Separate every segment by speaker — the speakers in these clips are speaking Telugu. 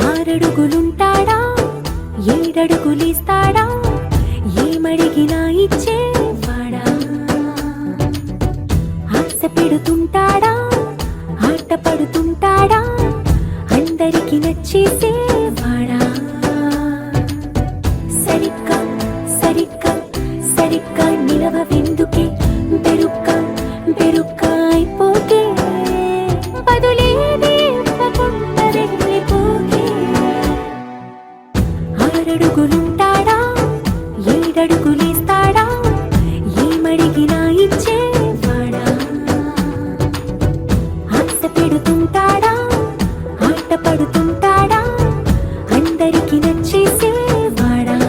Speaker 1: ఆరడుగులుంటాడా ఏడడుగులిస్తాడా ఏమడిగినా ఇచ్చేవాడా ఆశ పెడుతుంటాడా ఆట పడుతుంటాడా అందరికి నచ్చేసేవాడా సరిగ్గా సరిగ్గా సరిగ్గా నిలవవెందుకే బెరుక్క బెరుక్క అయిపోకే బదులేది ఇవ్వకుండా వెళ్ళిపోకే ఆరడుగులుంటాడా ఏడడుగులేస్తాడా ఏమడిగినా ఇచ్చేవాడా ఆశ పెడుతుంటాడా ఆట పడుతుంటాడా అందరికి నచ్చేసేవాడా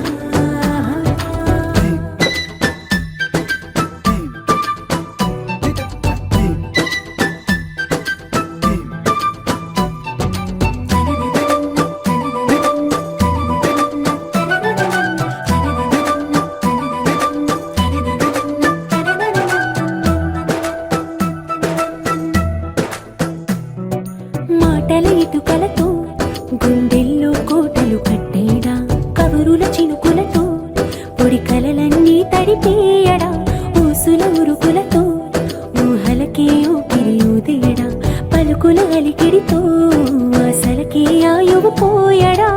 Speaker 1: మాటల ఇటుకలతో గుండెల్లో కోటలు కట్టేడా కబురుల చినుకులతో పొడి కలలన్నీ తడిపేయడా ఊసుల ఉరుకులతో ఊహలకే ఊపిరి ఊదేయడా పలుకుల అలికిడితో ఆశలకే ఆయువు పోయడా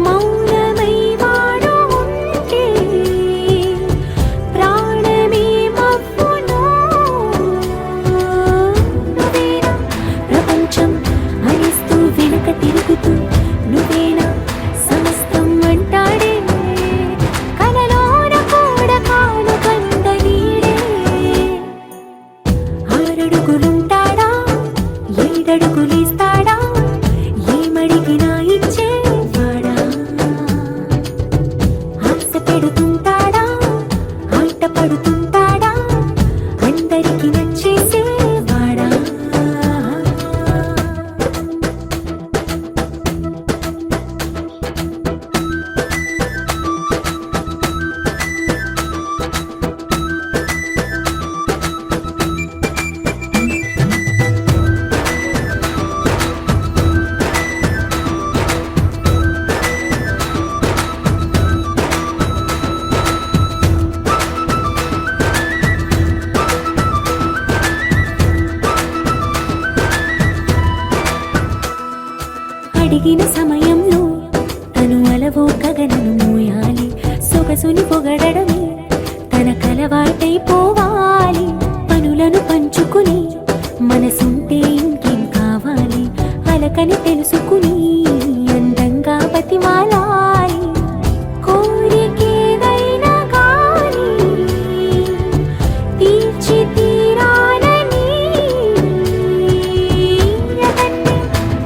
Speaker 1: మౌనమై వాడు ఉంటే ప్రాణమే మవ్వునో నువ్వేనా ప్రపంచం అనిస్తూ వెనక తిరుగుతూ నువ్వేనా సమస్తం అంటాడే కలలోన కూడా కాను కంద నీడే ఆరడుగులుంటాడా ఏడడుగులేస్తాడా ఏమడిగినా ఇచ్చేవాడా ఆశ పెడుతుంటాడా ఆట పడుతుంటాడా అందరికి నచ్చేసేవాడా అడిగిన సమయంలో తను అలవో గగనను మోయాలి సొగసుని పొగడమే తన కలవాటైపోవాలి పనులను పంచుకుని మనసుంటే ఇంకేం కావాలి అలకని తెలుసుకుని అందంగా బతిమాలాలి కోరికేదైనా గాని తీర్చి తీరాలని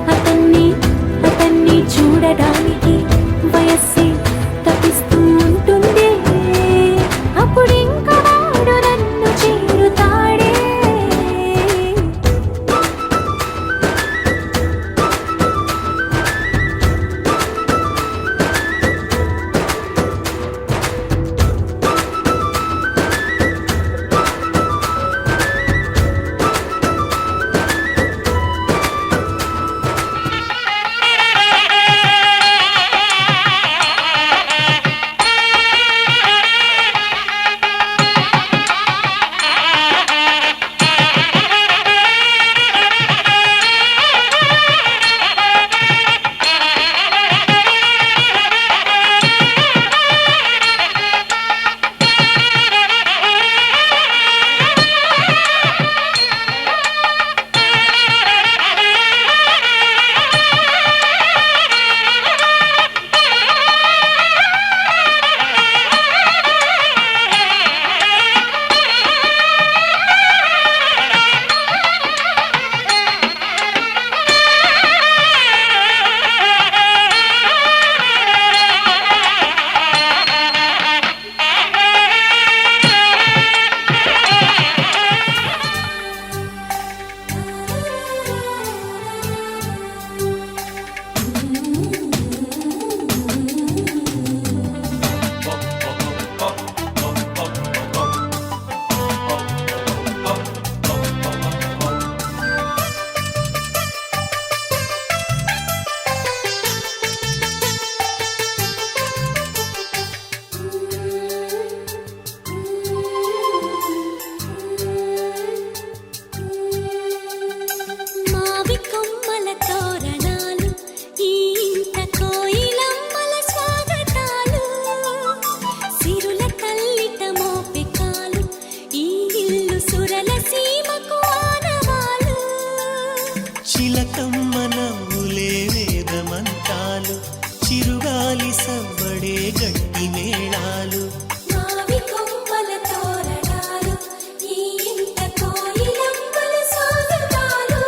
Speaker 1: అతన్ని అతన్ని చూడడానికి వయస్సే తప్పిస్తూ ఉంటుంది అప్పుడింక వాడు నన్ను
Speaker 2: గట్టి మేళాలు
Speaker 1: మావి కొమ్మల తోరణాలు ఈ ఇంట కోయిలమ్మల స్వాగతాలు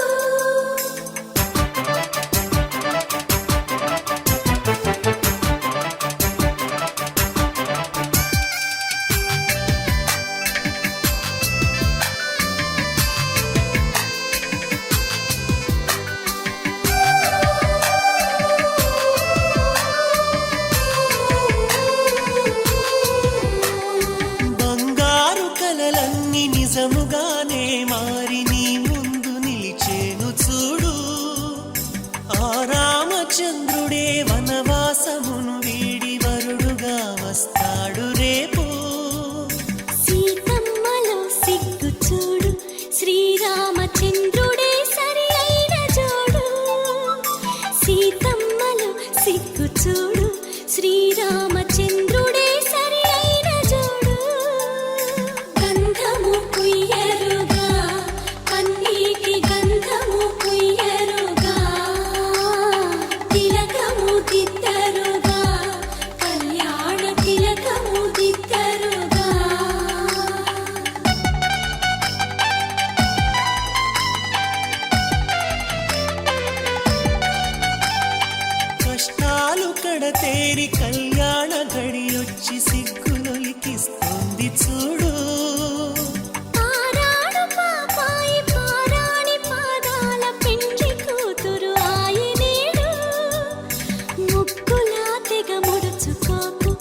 Speaker 2: బంగారు కలలన్నీ నిజముగానే మారి నీ ముందు నిలిచేను చూడు ఆ రామచంద్రుడే వనవాసమును వీడి వరుడుగా వస్తాడు రేపు
Speaker 1: సీతమ్మలో సిగ్గు చూడు శ్రీరామచంద్రుడే సరి అయిన జోడు సీతమ్మలో సిగ్గు చూడు శ్రీరామచంద్రుడే సరి అయిన జోడు గంధము కుయ్యరుగా కన్నీటి గంధము కుయ్యరుగా తిలకము దిద్దరుగా కళ్యాణ తిలకము దిద్దరుగా
Speaker 2: కష్టాలు కడతేరి కళ్యాణ గడియొచ్చి సిగ్గులొలికిస్తుంది చూడు
Speaker 1: పారాడు పాపాయి పారాణి పాదాల పెండ్లి కూతురు ఆయనేడు ముక్కులా తెగ ముడుచుకోకు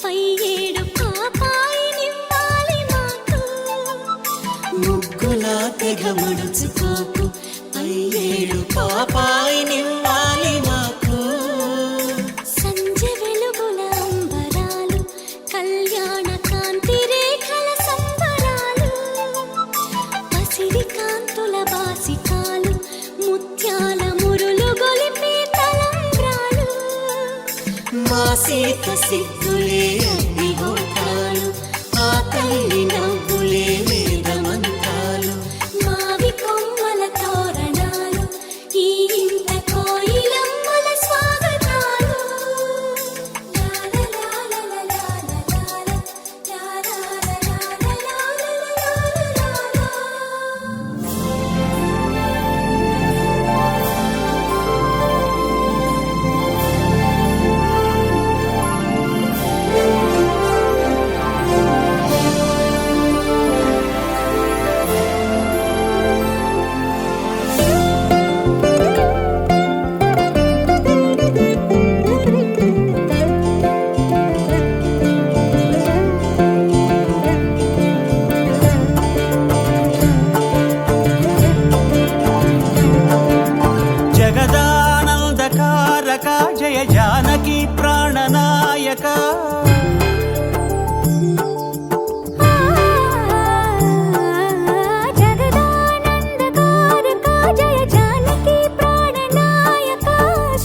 Speaker 1: పై ఏడు పాపాయి నివ్వాలి మాకు
Speaker 2: ముగ్గులా తెగ ముడుచుకోకు అయ్యేడు పాపాయి నివ్వాలి మాకు
Speaker 1: సంజె వెలుగుల అంబరాలు కళ్యాణ కాంతి రేఖల సంబరాలు పసిడి కాంతుల బాసికాలు ముత్యాల మురులు గొలిపే తలంబ్రాలు
Speaker 2: మా సీత సిగ్గులే అగ్నిహోత్రాలు ఆ తల్లి నవ్వులే వేదమంత్రాలు
Speaker 1: మావి కొమ్మల తోరణాలు ఈ ఇంట కోయిలమ్మల స్వాగతాలు
Speaker 2: జగదానందకారక జయ జానకి ప్రాణనాయక
Speaker 1: జగదానందకారక జయ జానకి ప్రాణనాయక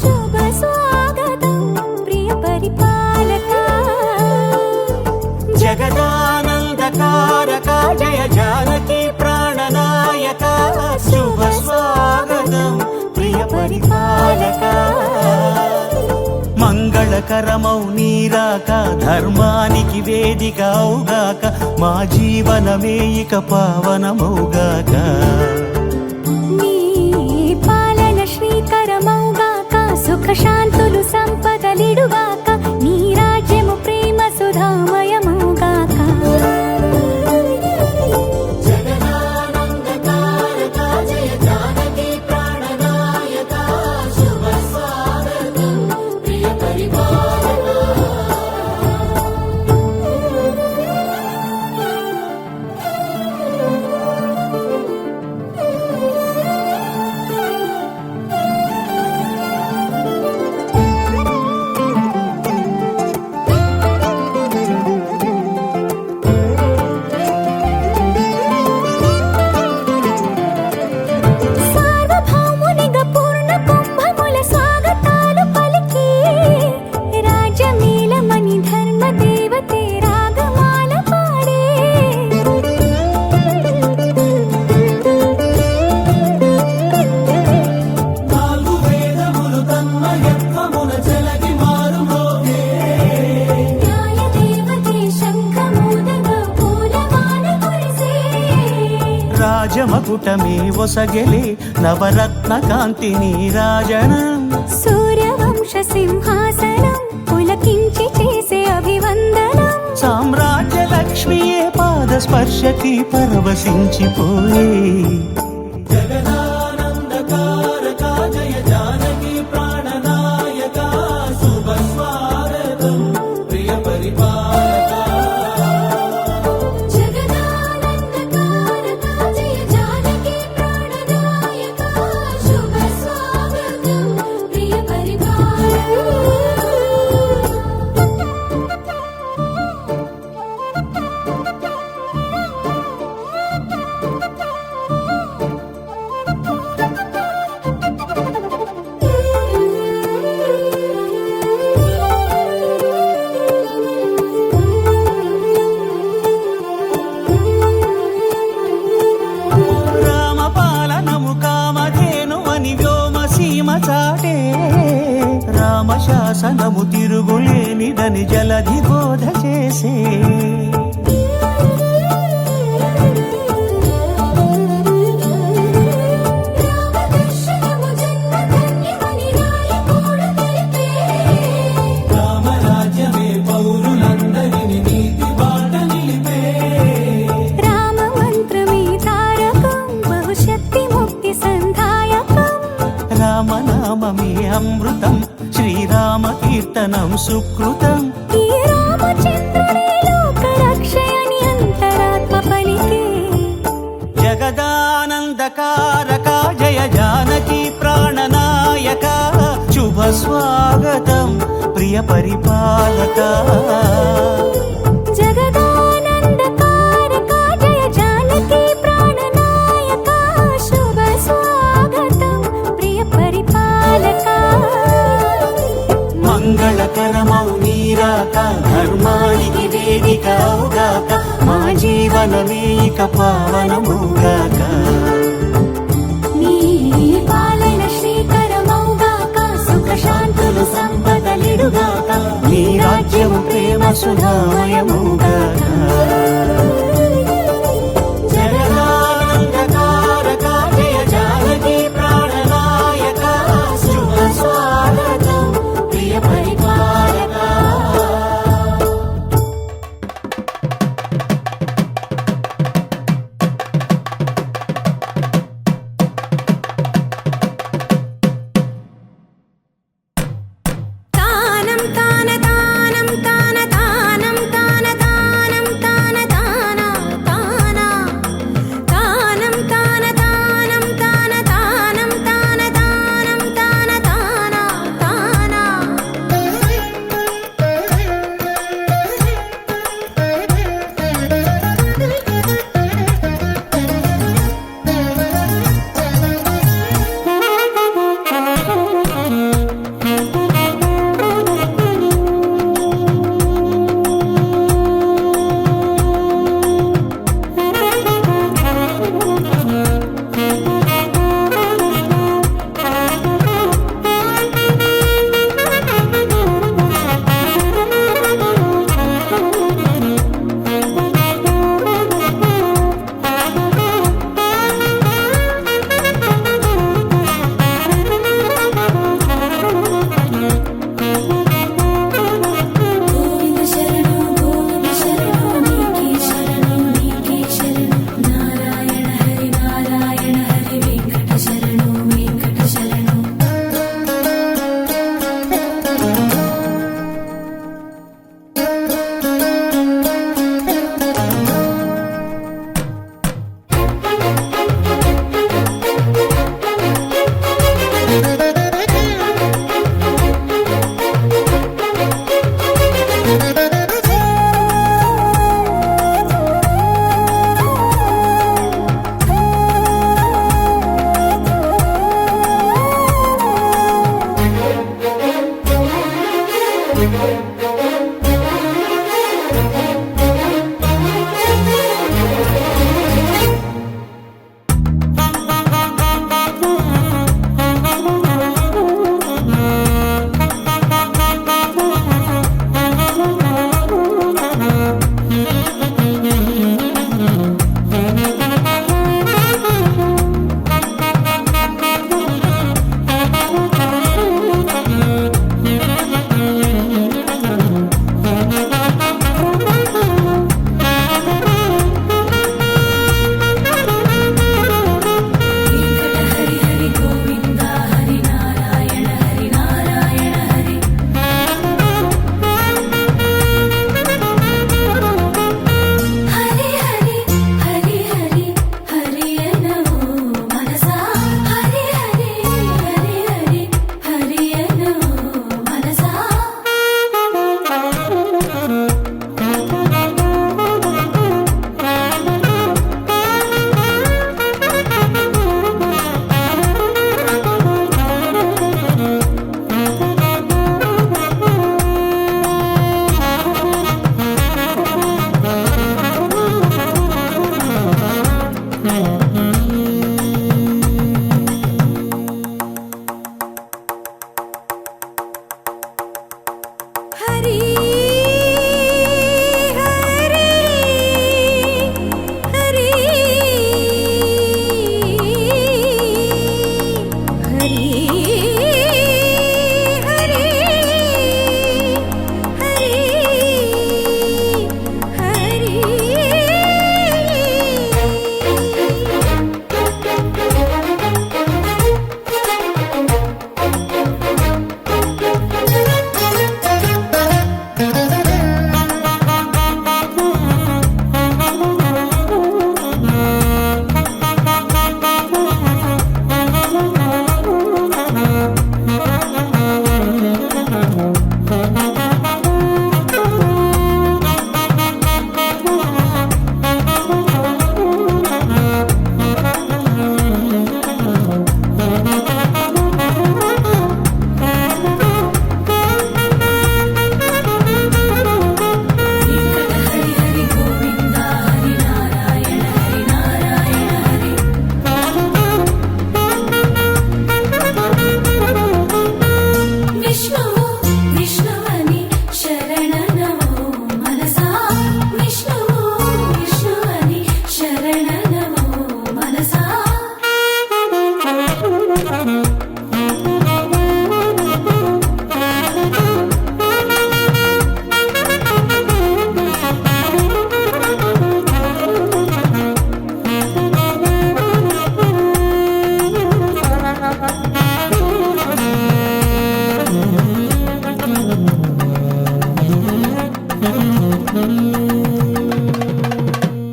Speaker 1: శుభ స్వాగతం ప్రియ పరిపాలక
Speaker 2: జగదానందకారక జయ జానకి ప్రాణనాయక శుభ స్వాగతం ప్రియ పరిపాలక మంగళకరమౌ నీరాక ధర్మానికి వేదిక అవుగాక మా జీవనమే ఇక పావనమౌగాక
Speaker 1: నీ పాలన శ్రీకరమౌగాక సుఖ శాంతులు సంపదలిడుగాక నీ రాజ్యము ప్రేమ సుధామయమౌగాక
Speaker 2: రాజమకుటమే ఒసగెలే నవరత్న కాంతి నీరాజనం
Speaker 1: సూర్యవంశ సింహాసనం పులకించి చేసే అభివందనం
Speaker 2: సామ్రాజ్య లక్ష్మియే పాద స్పర్శకి పరవశించిపోయే జగదానందకారక జయ జానకి ప్రాణనాయక శుభ స్వాగతం ప్రియ పరిపాలక
Speaker 1: జగదానందకారక జయ జానకి ప్రాణనాయక శుభ స్వాగతం ప్రియ
Speaker 2: రామపాలనము కామధేనువని వ్యోమసీమ చాటే రామశాసనము తిరుగులేనిదని జలధి బోధ చేసే
Speaker 1: రామదర్శనము జన్మధన్యమని రాయకూడ తెలిపే
Speaker 2: రామరాజ్యమే పౌరులందరిని నీతి బాట నిలిపే
Speaker 1: రామ మంత్రమే తారకం బహుశక్తి ముక్తి సంధాయకం
Speaker 2: రామనామమే అమృతం శ్రీరామ కీర్తనం సుకృతం
Speaker 1: ఈ రామచంద్రుడే లోక రక్షయని అంతరాత్మ పలికే
Speaker 2: జగదానందకారక జయ జానకి ప్రాణనాయక శుభ స్వాగతం ప్రియ పరిపాలక
Speaker 1: జగదానందకారక జయ జానకి ప్రాణనాయక శుభ స్వాగతం ప్రియ పరిపాలక
Speaker 2: మంగళకరమౌ నీరాక ధర్మానికి వేదిక అవుగాక మా జీవనమే ఇక పావనముగాక
Speaker 1: నీ పాలన శ్రీకరమౌగాక సుఖ శాంతులు సంపదలిడుగాక
Speaker 2: నీ రాజ్యము ప్రేమ సుధామయముగాక జగదానందకారక జయ జానకి ప్రాణనాయక శుభ స్వాగతం ప్రియ పరిపాలక
Speaker 1: తానం తాన తానం తాన తానం తాన తానం తాన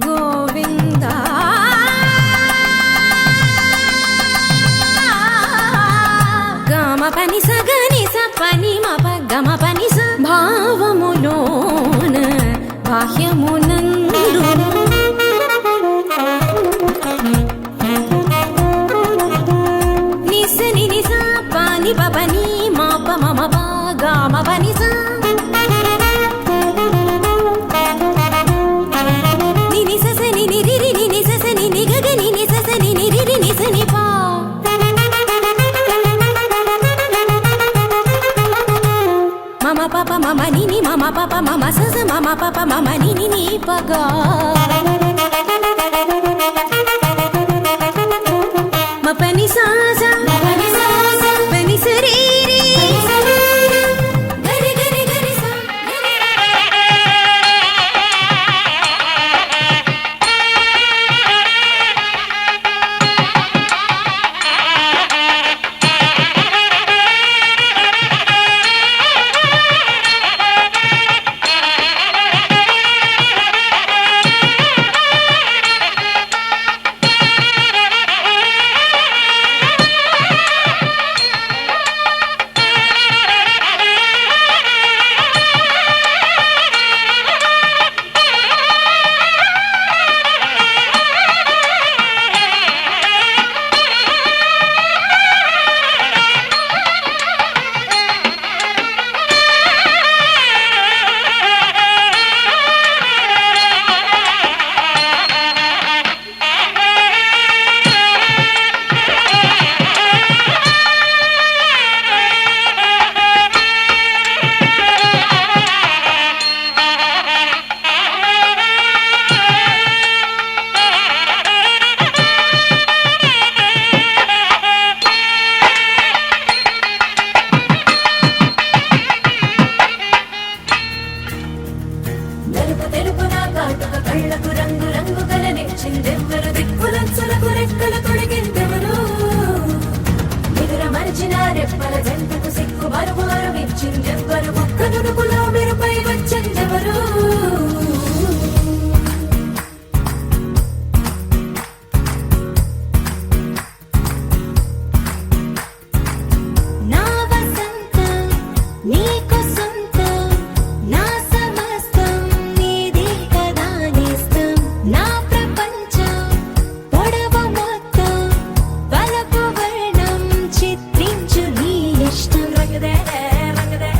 Speaker 1: గోవింద గమ పని సగని సపని మప గమ పని స భావములోన బాహ్యమునందు నిసని నిస పని పని మాప మమ పా గమ పని స నిని స నిని రి నిని స నిని గగ నిని స నిని రి ని స ని పా మమ పాప మమ నిని మమ పాప మమ సస మమ పాప మమ నిని ని పగా మ పని సాసా పని సరి రి గరి గరి గరి సా నలుపు తెలుపున కాటుక కళ్ళకు రంగు రంగు కలనిచ్చిందెవ్వరు దిక్కులచ్చులకు రెక్కలు తొడిగిందెవరు నిదుర మరిచిన రెప్పల జంటకు సిక్కు మరుమారు ఇచ్చిందెవ్వరు ఒక్క నుడుపులో మెరుపై వచ్చిందెవరు నా వసంతం నీకు సొంతం నా సమస్తం నీది కదా నేస్తం నా ప్రపంచం పొడవు మొత్తం వలపు వర్ణం చిత్రించు నీ ఇష్టం రంగదే రంగదే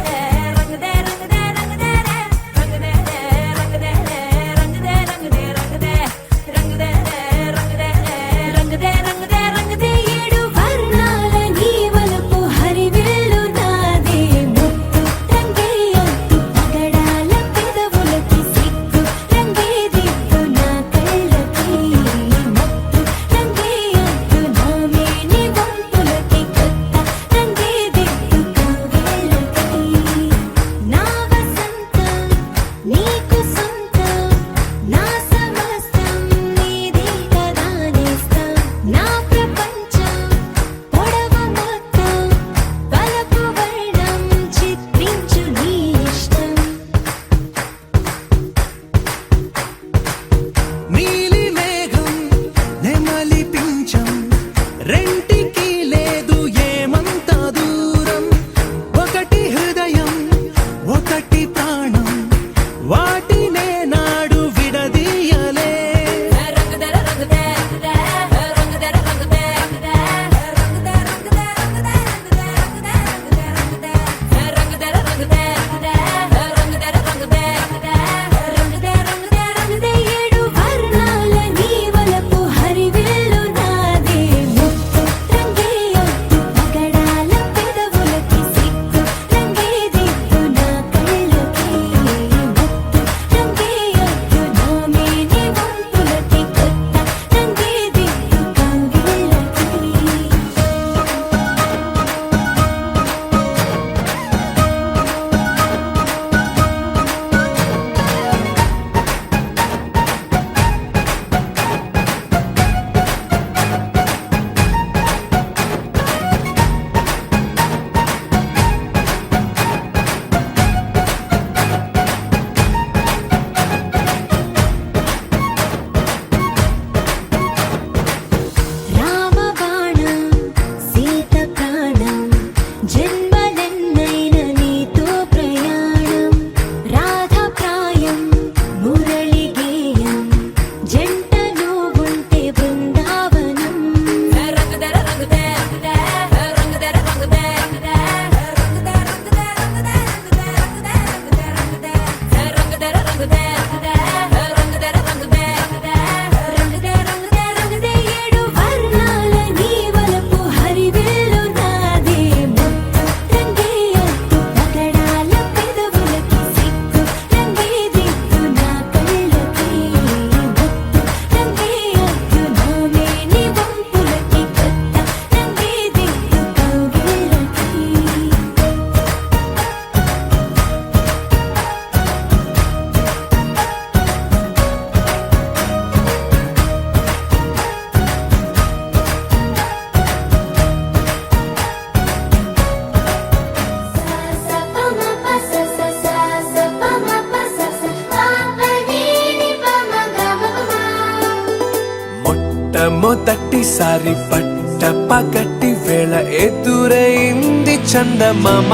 Speaker 3: మొట్టమొదటిసారి పట్ట పగటి వేళ ఎదురైంది చందమామ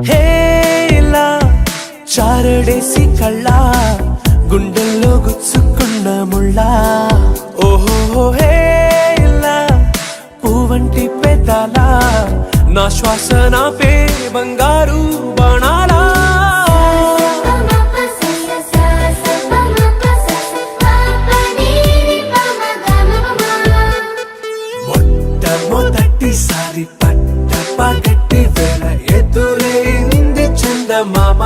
Speaker 3: హేలా చారడేసి కళ్ళ గుండెల్లో గుచ్చుకున్న ముళ్ళ ఓహో హేలా పువ్వంటి పెదాల నా శ్వాస నాపే బంగారు బాణాలా మొట్టమొదటిసారి పట్ట పగటి వేళ ఎదురైంది చందమామ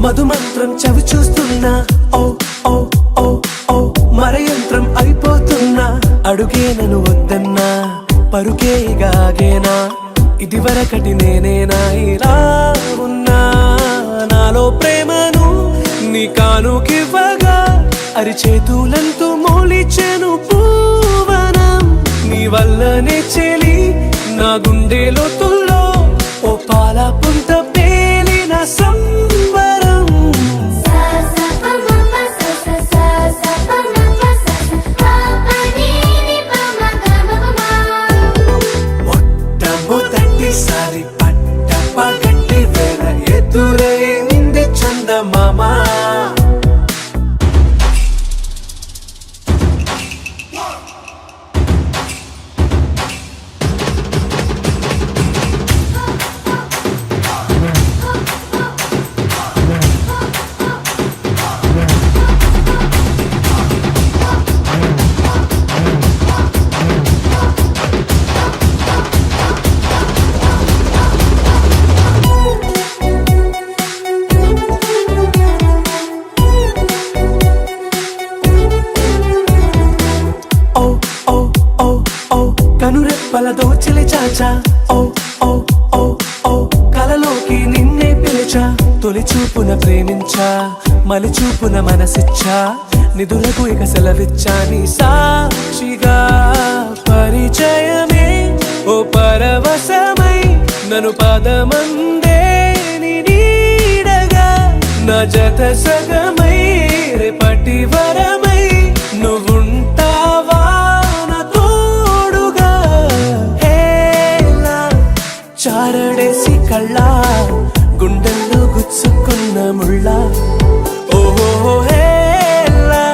Speaker 3: మధుమంత్రం చవి చూస్తున్నా ఓ ఓ ఓ ఓ మరయంత్రం అయిపోతున్నా అడుగే నన్ను వద్దన్నా పరుకేగాగేనా ఇది వరకటి నేనేనా ఇలా ఉన్నా నాలో ప్రేమను నీ కానుకివ్వగా అరిచేతులంటూ మోలిచెను పూవనం నీ వల్లనే చెలి నా గుండెలో తుల్లో ఓ పాల పుంత పేలిన సంబరం మొట్టమొదటిసారి పట్ట పగటి వేళ ఎదురైంది చందమామ కనురెప్పల దోచిలి చాచా ఓ ఓ ఓ ఓ కలలోకి నిన్నే పిలిచా తొలి చూపున ప్రేమించా మలి చూపున మనసిచ్చా నిధులకు ఇక సెలవిచ్చా నీ సాక్షిగా పరిచయమే ఓ పరవశమై నన్ను పదమందే నీ నీడగా నా జత సగమై రేపటి వరమై నువ్వుంటావా చారడేసి కళ్ళ గుండెల్లో గుచ్చుకున్న ముళ్ళ ఓహో హేలా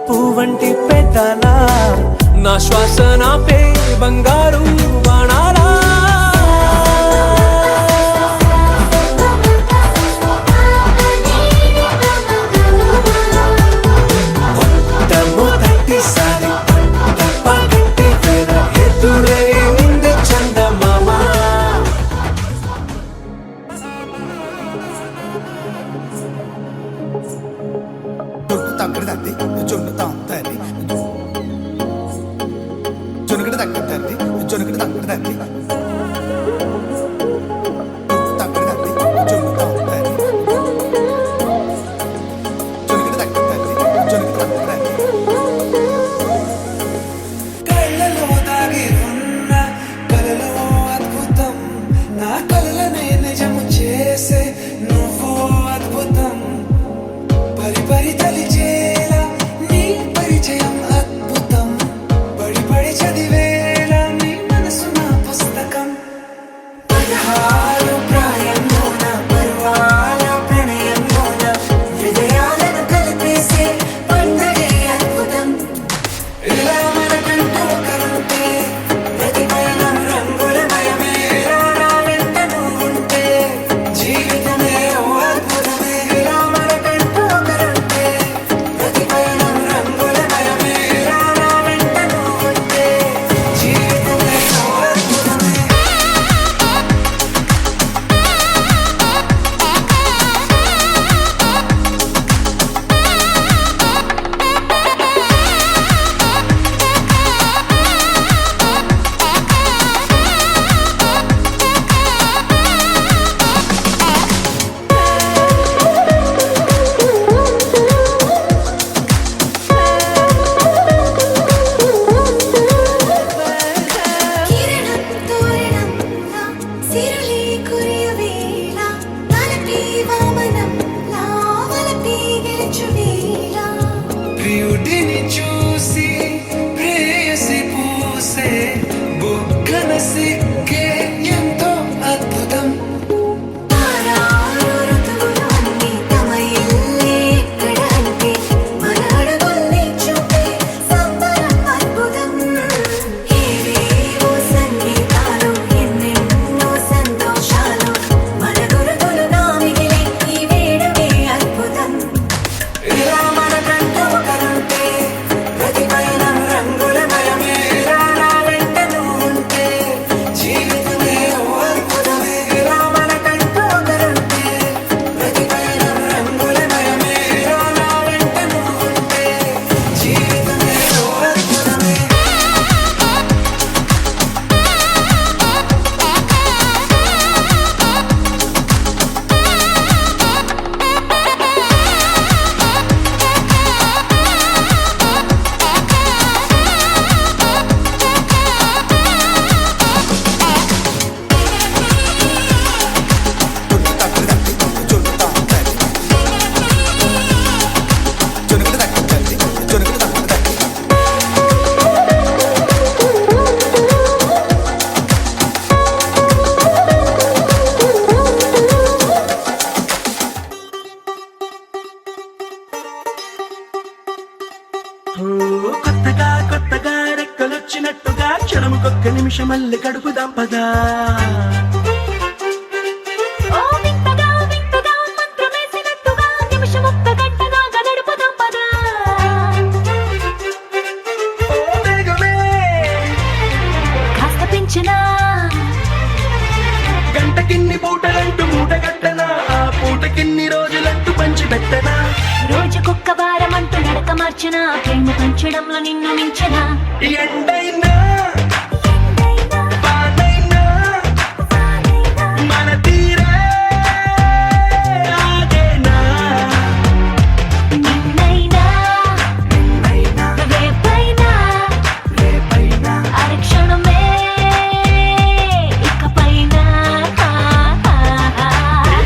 Speaker 3: పువ్వంటి పెదాల నా శ్వాస నాపే బంగారు బాణాలా మొట్టమొదటిసారి పగటి వేళ ఎదురైంది చందమామ
Speaker 4: జొనుకటి తగ్గదండి జొనుకటి తగ్గదండి తగ్గదండి జొనుకు తగ్గదండి జొనుకటి తగ్గదండి జొనుకు తగ్గదండి
Speaker 3: కళ్ళలో దాగి ఉన్న కలలో అద్భుతం నా కలలనే నిజము చేసే నువ్వు అద్భుతం పరి పరి తలిచేలా నీ పరిచయం అద్భుతం పడి పడి చదివేలా నీ మనసు నా పుస్తకం
Speaker 1: సిరులే కురియవేళ తలపి వామనం లావలపి గెలుచువేళ
Speaker 3: ప్రియుడిని చూసి ప్రేయసి పూసే బుగ్గన సిగ్గే ఎంతో అద్భుతం
Speaker 1: తారారు ఋతువులు అన్నీ తమ ఇల్లే ఎక్కడ అంటే మన అడుగుల్ని చూపే సంబరం అద్భుతం ఏవేవో సంగీతాలు ఎన్నెన్నో సంతోషాలు మన గురుతులుగా మిగిలే ఈ వేడుకే అద్భుతం
Speaker 3: ఇలా మన కంట ఒకరుంటే ప్రతి పయనం రంగులమయమే ఇలా నా వెంట నువ్వు ఉంటే జీవితమే ఓ అద్భుతమే ఇలా మన కంట ఒకరుంటే ప్రతి పయనం రంగులమయమే ఇలా నా వెంట నువ్వు ఉంటే జీవితమే ఓ అద్భుతమే
Speaker 5: కొత్తగా కొత్తగా రెక్కలొచ్చినట్టుగా క్షణముకొక్క నిమిషం మళ్ళీ గడుపుదాం పదా
Speaker 1: ఓ వింతగా వింతగా మంత్రమేసినట్టుగా నిమిషమొక్క గంటలాగా నడుపుదాం పదా
Speaker 5: ఓ వేగమే
Speaker 1: కాస్త పెంచినా
Speaker 5: గంటకిన్ని పూటలంటూ మూట కట్టనా ఆ పూటకిన్ని రోజులంటూ పంచి పెట్టనా
Speaker 1: రోజుకొక్క వారం అంటూ నడక మార్చిన ప్రేమ పంచడంలో నిన్ను మించిన
Speaker 5: ఎండైనా వానైనా మన తీరే ఆగేనా
Speaker 1: నిన్నైనా రేపైనా అరక్షణమే ఇకపైన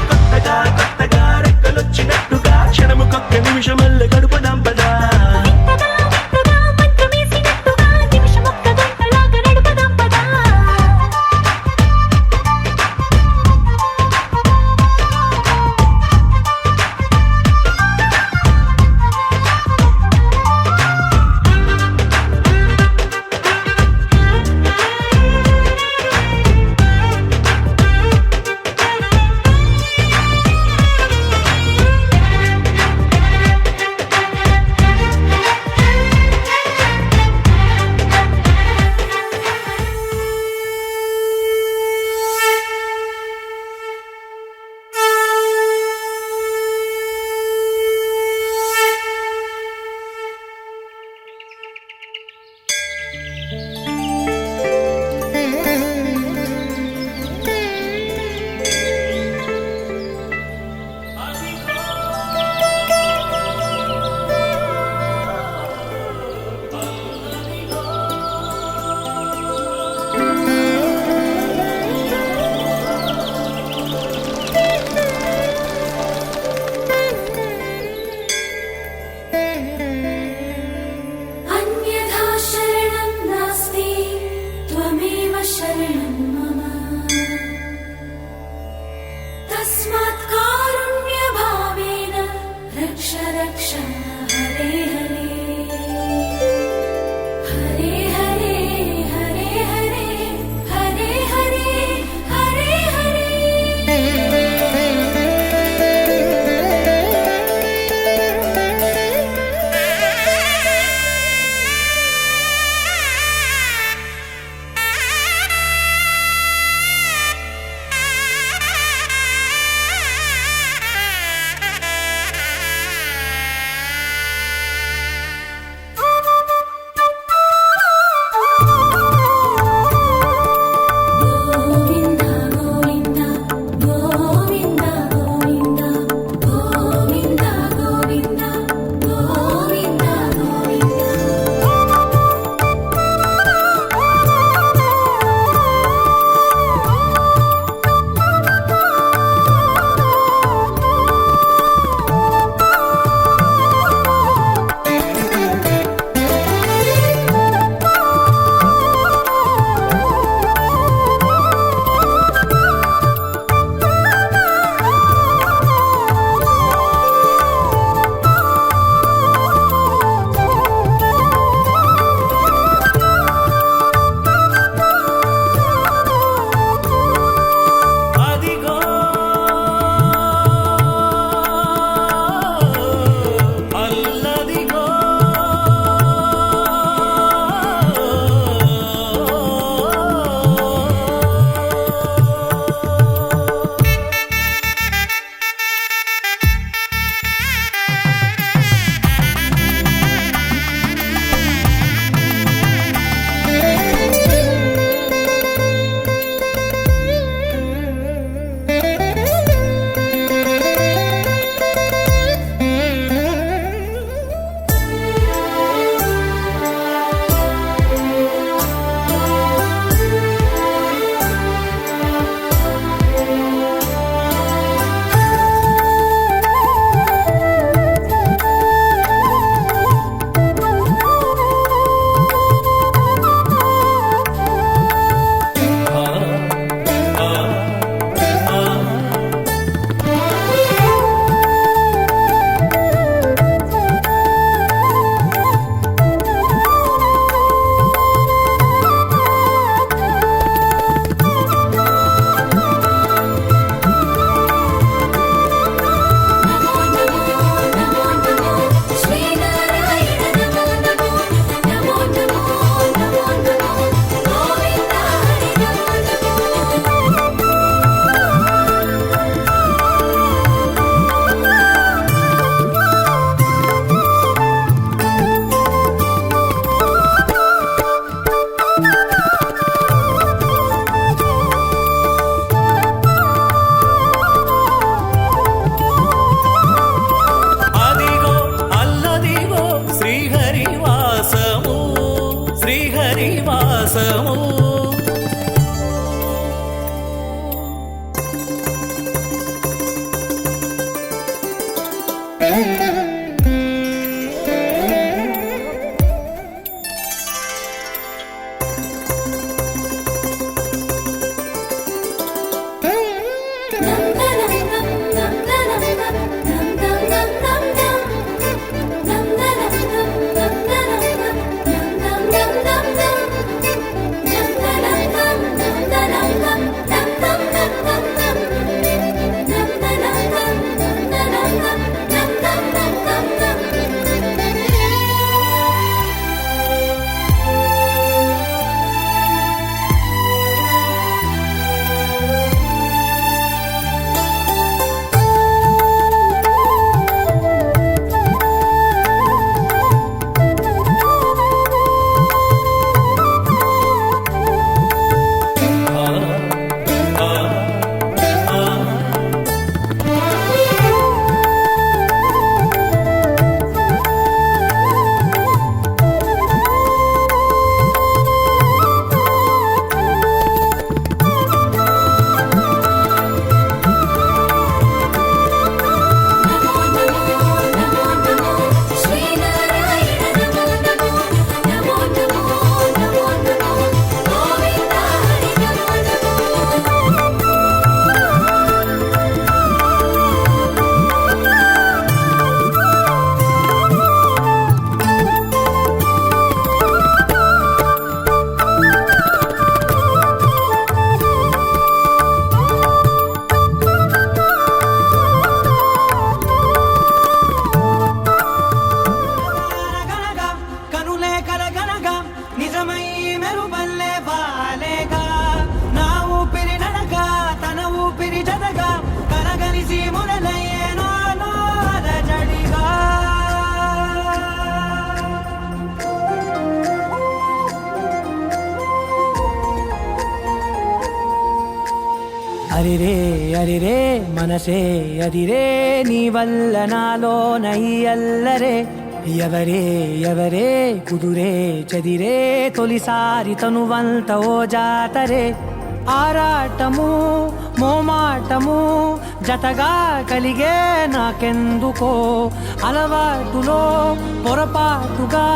Speaker 5: కొత్తగా కొత్తగా రెక్కలొచ్చినట్టుగా క్షణముకొక్క నిమిషం మళ్ళీ గడుపుదాం పదా
Speaker 1: వింతగా వింతగా మంత్రమేసినట్టుగా నిమిషమొక్క
Speaker 6: అరిరే అరిరే మనసే అదిరే నీ వల్ల నాలో నై అల్లరే ఎవరే ఎవరే కుదురే చదిరే తొలిసారి తనువంత ఓ జాతరే ఆరాటము మోమాటము జతగా కలిగే నాకెందుకో అలవాటులో పొరపాటుగా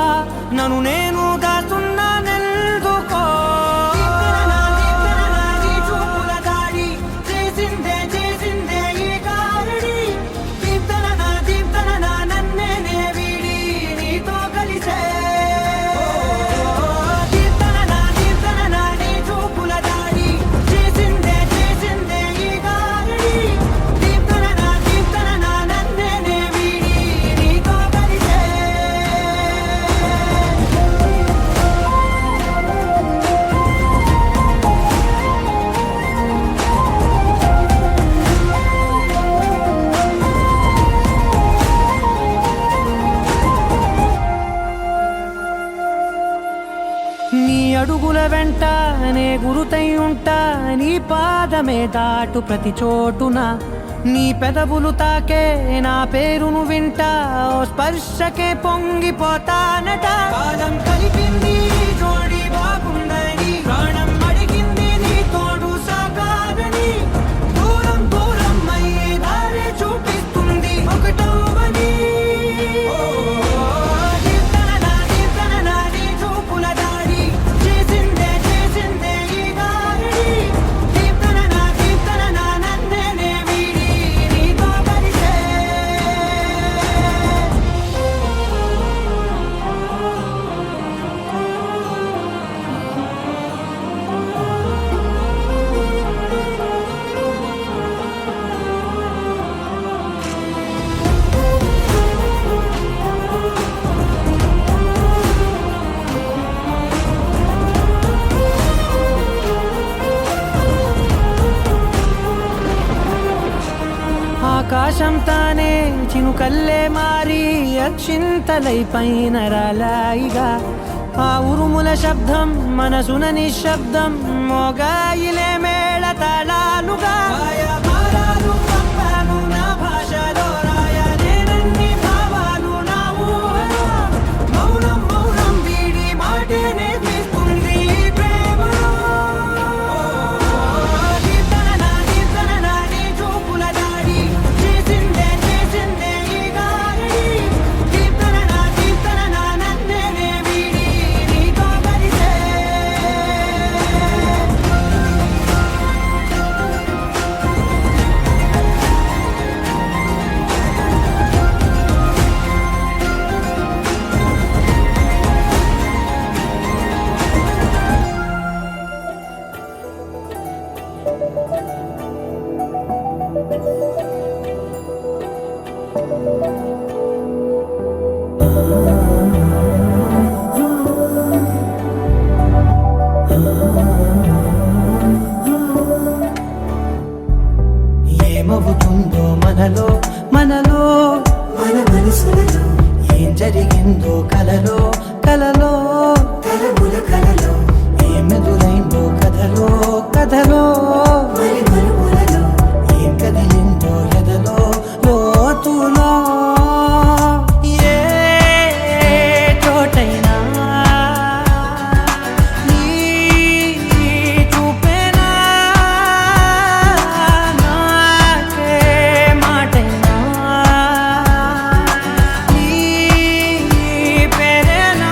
Speaker 6: నన్ను నేను దాస్తున్నానెందుకో నీ అడుగుల వెంట నే గురుతై ఉంటా నీ పాదమే దాటు ప్రతి చోటున నీ పెదవులు తాకే నా పేరును వింటా ఓ స్పర్శకే పొంగిపోతానట కాలం కలిపింది జోడి బాగుందని ప్రాణం అడిగింది నీ తోడు సాగాలని దూరం దూరం అయ్యే దారి చూపిస్తుంది ఒకటవని ఆకాశం తానే చినుకల్లే మారి అక్షింతలై పైన రాలాయిగా ఆ ఉరుముల శబ్దం మనసున నిశ్శబ్దం మోగాయిలే మేళ తాళాలుగా భారాలు పంపాను నా భాషలో రాయలేనన్ని భావాలు నా ఊహలో మౌనం మౌనం వీడి మాటే నేర్పిస్తుంది ప్రేమలో ఏమవుతుందో మనలో మనలో మన మనసులలో ఏం జరిగిందో కలలో కలలో తలముల కలలో ఏమెదురైందో కథలో కథలో మరి మరుపులలో ఏం కదిలిందో ఎదలో లోతులో ఏ చోటైనా నీ చూపేనా నాకే మాటైనా నీ పేరేనా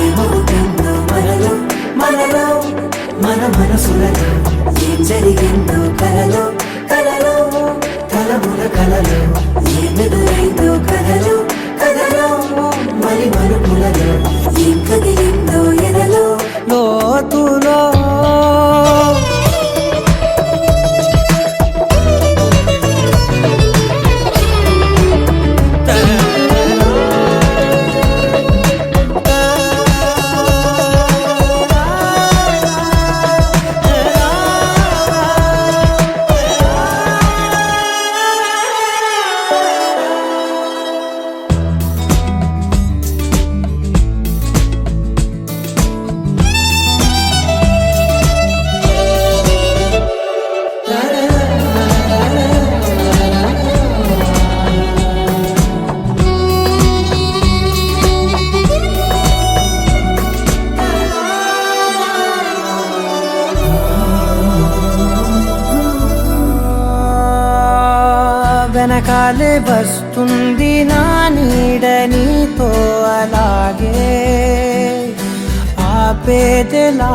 Speaker 3: ఏమవుతుందో మనలో మనలో మన మనసులలో ఏం జరిగిందో కలలో కలలో తలముల కలలో ఏమెదురైందో కథలో కథలో మరి మరుపులలో ఏం కదిలిందో ఎదలో
Speaker 6: లోతులో వెనకాలే వస్తుంది నా నీడ నీతో అలాగే ఆపేదెలా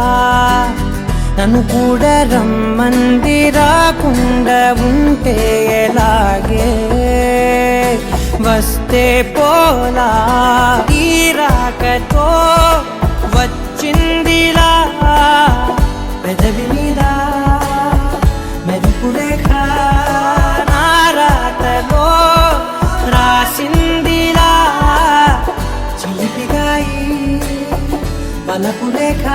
Speaker 6: నన్ను కూడా రమ్మంది రాకుండా ఉంటే ఎలాగే వస్తే పోలా తీరాకతో వచ్చిందిలా పెదవి మీద మెరుపులేఖ నారాతలో రాసిందిలా చిలిపిగాయి పలపులేఖ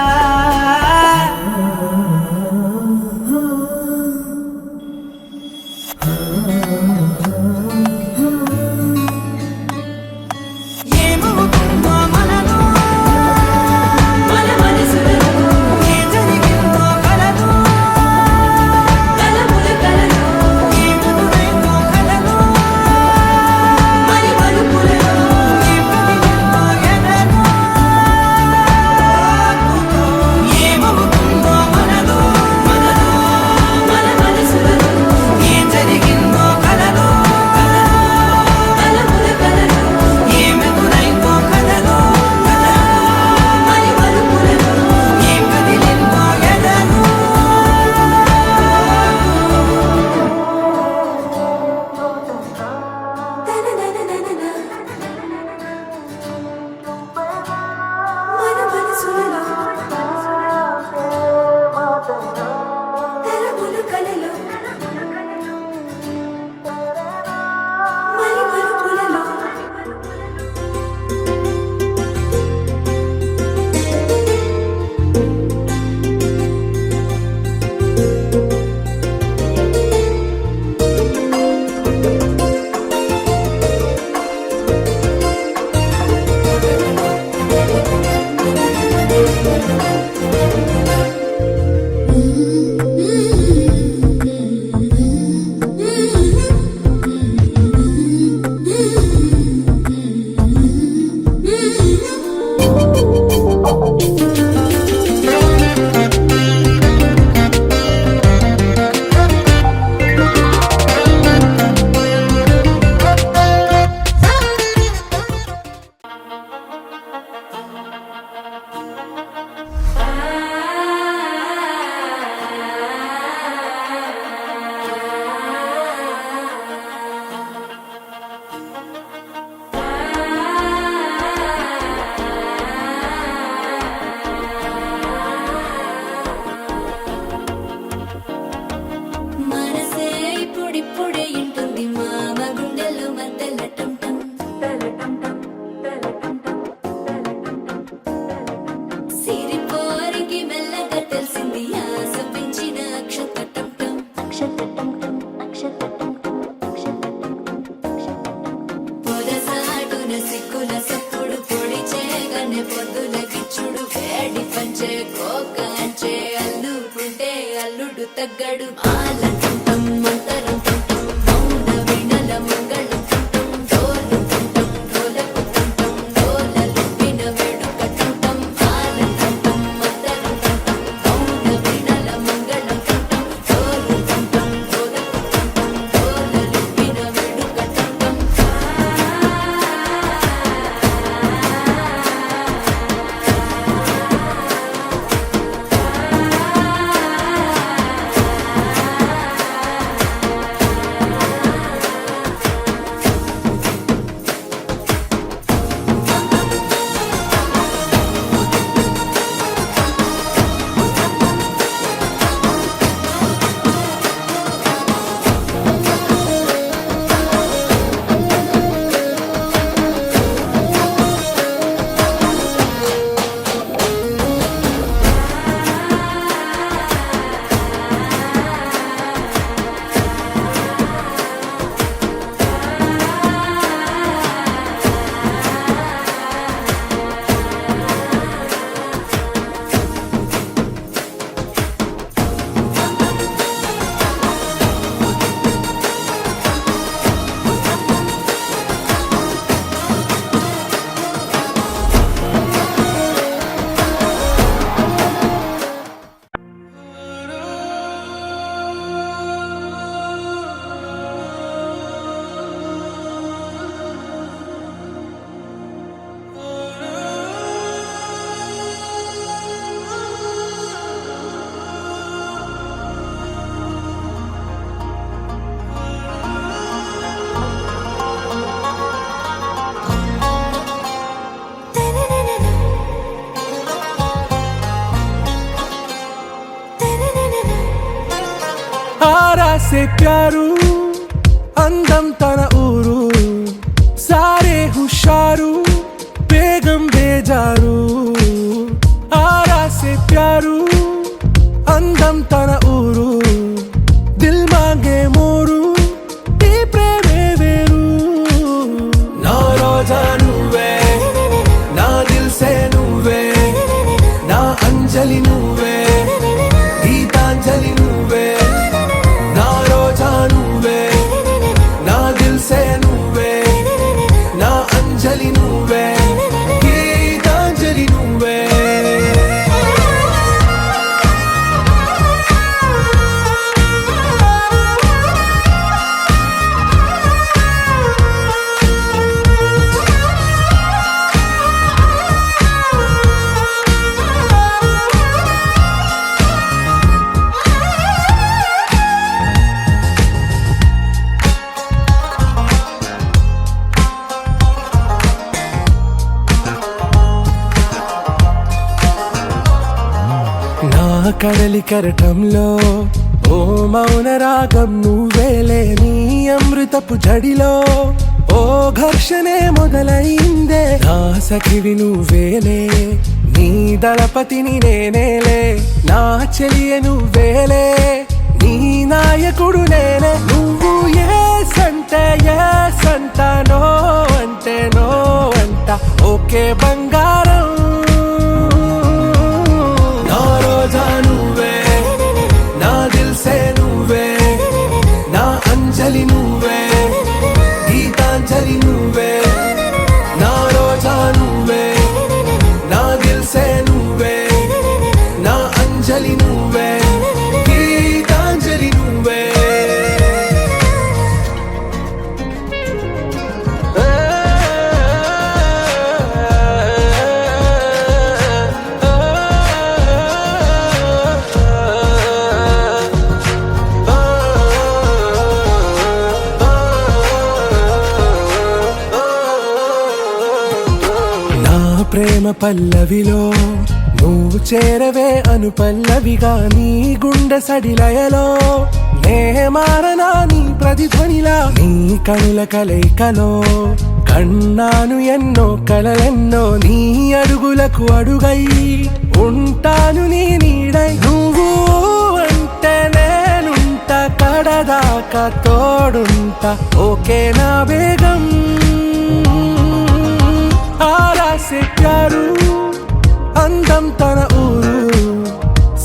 Speaker 1: మనసే ఇప్పుడిప్పుడే ఇంటుంది మామ గుండెల్లో మధ్యలో టం టం సిరిపోరికి మెల్లగా తెలిసింది ఆశ పెంచిన అక్షతటం పొదసాటున సిక్కుల సప్పుడు పొడి చేయగానే పొద్దుల గిచ్చుడు వేడి పంచే కోకాంచే అల్లుకుంటే అల్లుడు తగ్గడు ఆలంటం మంతరం టుంటం మౌన వినల మంగళం టుంటం డోలు టుంటం డోలకు టుంటం డోలలు విన వేడుక టుంటం ఆలంటం మంతరం టుంటం మౌన వినల మంగళం టుంటం డోలు టుంటం డోలకు టుంటం డోలలు విన వేడుక టుంటం
Speaker 7: आरा से प्यारू అందం తన ఊరు సారే హుషారు బేగం బేజారు ఆరా సే ప్యారు అందం తన ఊరు దిల్ మాంగే మోరు ఈ ప్రేమే వేరు నా రోజా నువ్వే నా దిల్ సే నువ్వే నా అంజలి నువ్వే గీతాంజలి నువ్వే నా రోజా నువ్వే నా దిల్ సే నువ్వే నా అంజలి నువ్వే గీతాంజలి నువ్వే నా కడలి కరటంలో ఓ మౌన రాగం నువ్వేలే నీ అమృతపు జడిలో ఓ ఘర్షణే మొదలైందే నా సఖివి నువ్వేలే నీ దళపతిని నేనేలే నా చెలియ నువ్వేలే నీ నాయకుడు నేనే నువ్వు ఏ సంట నో అంటే నో అంట ఓకే బంగారం నా రోజా నువ్వే నా దిల్ సే నువ్వే నా అంజలి నువ్వే గీతాంజలి నువ్వే నా రోజా నువ్వే నా దిల్ సే నువ్వే నా అంజలి నువ్వే గీతాంజలి నువ్వే నా ప్రేమ పల్లవిలో నువ్వు చేరవే అను పల్లవిగా నీ గుండె సడిలయలో నే మారనా నీ ప్రతిధ్వనిలా నీ కనుల కలయికలో కన్నాను ఎన్నో కలలెన్నో నీ అడుగులకు అడుగై ఉంటాను నీ నీడై నువ్వు అంటే నేనుంట కడదాకా తోడుంటా ఓకే నా బేగం ఆరా సే ప్యారు అందం తన ఊరు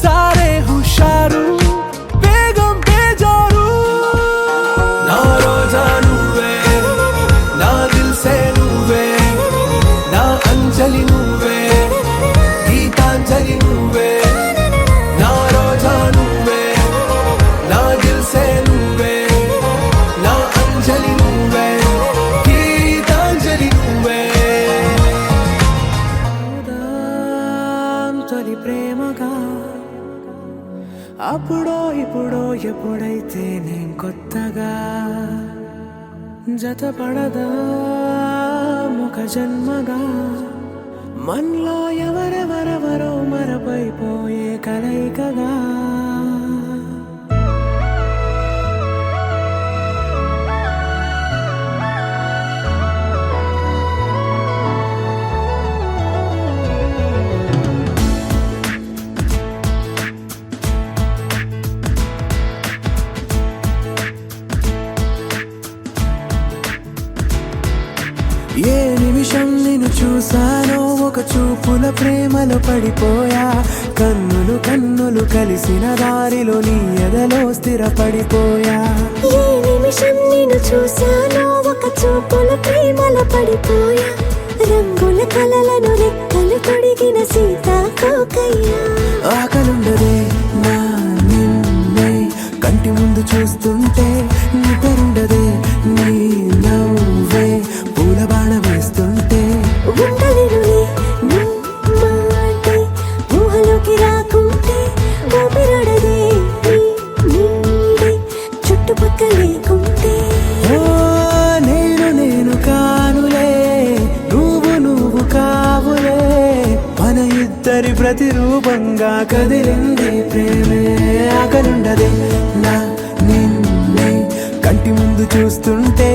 Speaker 7: సారే హుషారు బేగం బేజారు నా రోజా నువ్వే నా దిల్ సే నువ్వే నా అంజలి నువ్వే గీతాంజలి నువ్వే నా రోజా నువ్వే నా దిల్ సే నువ్వే నా అంజలి నువ్వే గీతాంజలి నువ్వే తొలి ప్రేమగా అప్పుడో ఇప్పుడో ఎప్పుడైతే నేను కొత్తగా జతపడదా ముఖ జన్మగా మనలో ఎవరెవరెవరో మరపైపోయే కలయికగా ఏ నిమిషం నిన్ను చూసానో ఒక చూపుల ప్రేమలో పడిపోయా కన్నులు కన్నులు కలిసిన దారిలో నీ ఎదలో స్థిరపడిపోయా
Speaker 8: ఏ నిమిషం నిన్ను చూసానో ఒక చూపుల ప్రేమలో పడిపోయా రంగుల కలలను రెక్కలు తొడిగిన సీతాకోకయ్యా
Speaker 6: ఆకలుండదే నా నిన్నే కంటి ముందు చూస్తుంటే నిద్రుండదే నీ నవ్వే పూల బాణ వేస్తుంటే
Speaker 8: ఉండలేనులే నీ మాటే ఊహలోకి రాకుంటే ఊపిరాడదే నీ నీడే చుట్టుపక్కల లేకుంటే
Speaker 6: ఓ నేను కానులే నువ్వు కావులే మన ఇద్దరి ప్రతిరూపంగా కదిలింది ప్రేమే ఆకలుండదే నా చూస్తుంటే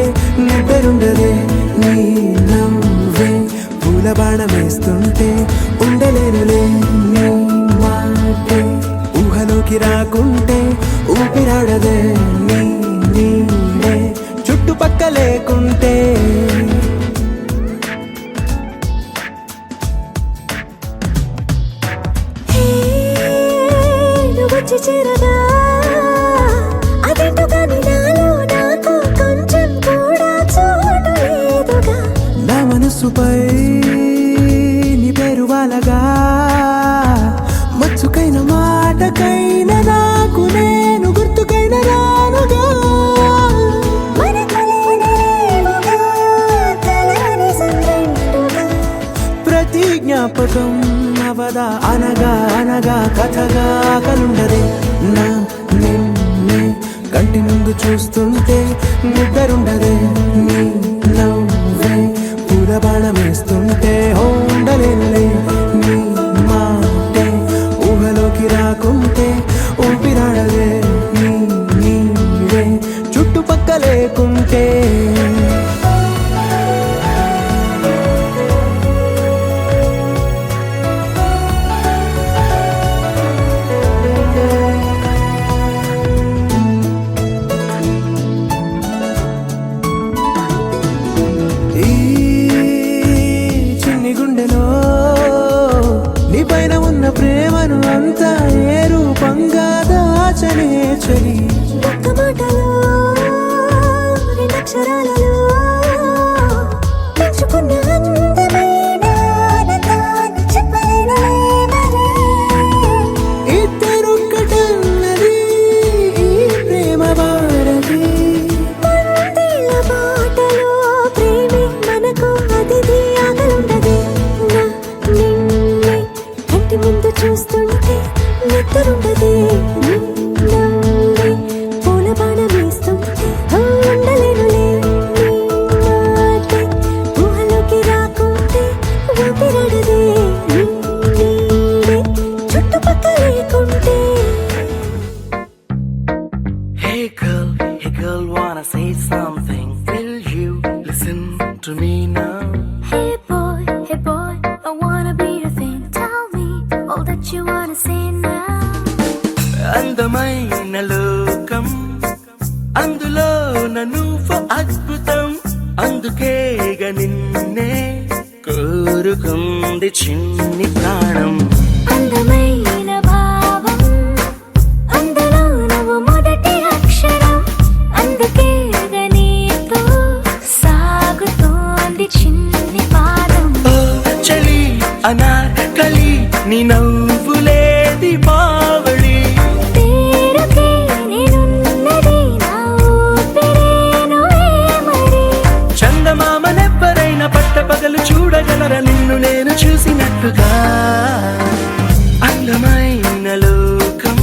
Speaker 6: నిద్రుండదే నీ నవ్వే పూల బాణం వేస్తుంటే ఉండలేనులే నీ మాటే ఊహలోకి రాకుంటే ఊపిరాడదే నీ నీడే చుట్టుపక్క లేకుంటే
Speaker 8: వచ్చి చేరగా అదేంటో కానీ నాలో నాకు కొంచెం కూడా చోటు లేదుగా
Speaker 6: నా మనసుపై నీ పేరు వాలగా మచ్చుకైన మాటకైన నాకు నేను గుర్తుకైన రానుగా ప్రతి జ్ఞాపకం అవదా అనగా అనగా కథగా కలుండదే నా నిన్నే కంటి ముందు చూస్తుంటే నిద్రుండదే నీ నవ్వే పూల బాణం వేస్తుంటే ఉండలేనులే నీ మాటే ఊహలోకి రాకుంటే ఊపిరాడదే నీ నీడే చుట్టుపక్క లేకుంటే ప్రేమను అంతా ఏ రూపంగా దాచనే చలి
Speaker 8: ఒక్క మాటలో రెండక్షరాలలో పెంచుకున్న అందమైన ఆనందాన్ని చెప్పలేనులే మరి.
Speaker 6: ఇద్దరొక్కటన్నది ఈ ప్రేమ వారది
Speaker 8: మందిల బాటలో ప్రేమే మనకు అతిథి ఆగలుండదు నా నిన్నే కంటి ముందు చూస్తుంటే నిద్రుండదే నవ్వే పూల బాణం వేస్తుంటే ఉండలేనులే నీ మాటే ఊహలోకి రాకుంటే ఊపిరాడదే నీ నీడే చుట్టుపక్క లేకుంటే
Speaker 5: Hey girl, wanna say something? Will you listen to me now?
Speaker 8: Hey boy, I wanna be your thing. Tell me all that you wanna say now.
Speaker 5: అందమైన లోకం అందులో నువ్వు అద్భుతం అందుకేగ నిన్నే కోరుకుంది చిన్ని ప్రాణం
Speaker 8: అందమైన భావం అందులో నువ్వు మొదటి అక్షరం అందుకే నీతో సాగుతోంది చిన్ని పాదం
Speaker 5: ఓ చలి అనార్కలి నీ నవ్వులేది బావళి
Speaker 8: పేరుకే నేనున్నది నా ఊపిరేను మరి
Speaker 5: చందమామనెవ్వరైనా పట్టపగలు చూడగలరా నిన్ను నేను చూసినట్టుగా అందమైన లోకం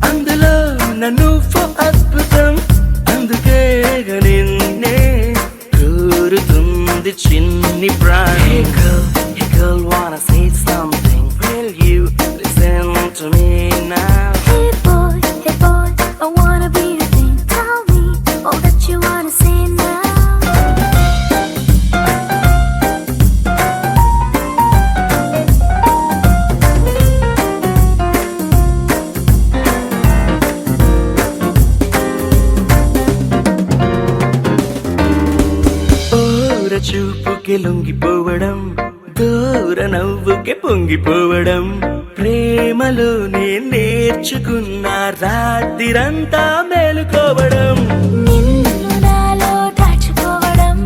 Speaker 5: అందులో నువ్వు అద్భుతం అందుకే నిన్నే కోరుతుంది చిన్ని ప్రాణి Hey girl, wanna say something? Will you listen to me now?
Speaker 8: Hey boy, I wanna be your thing. Tell me all that you wanna say now.
Speaker 5: ఓర చూపుకి లొంగిపోవడం దూర నవ్వుకి పొంగిపోవడం ప్రేమలోనే నేర్చుకున్న రాత్రిరంతా మేలుకోవడం
Speaker 8: నిన్ను నాలో దాచుకోవడం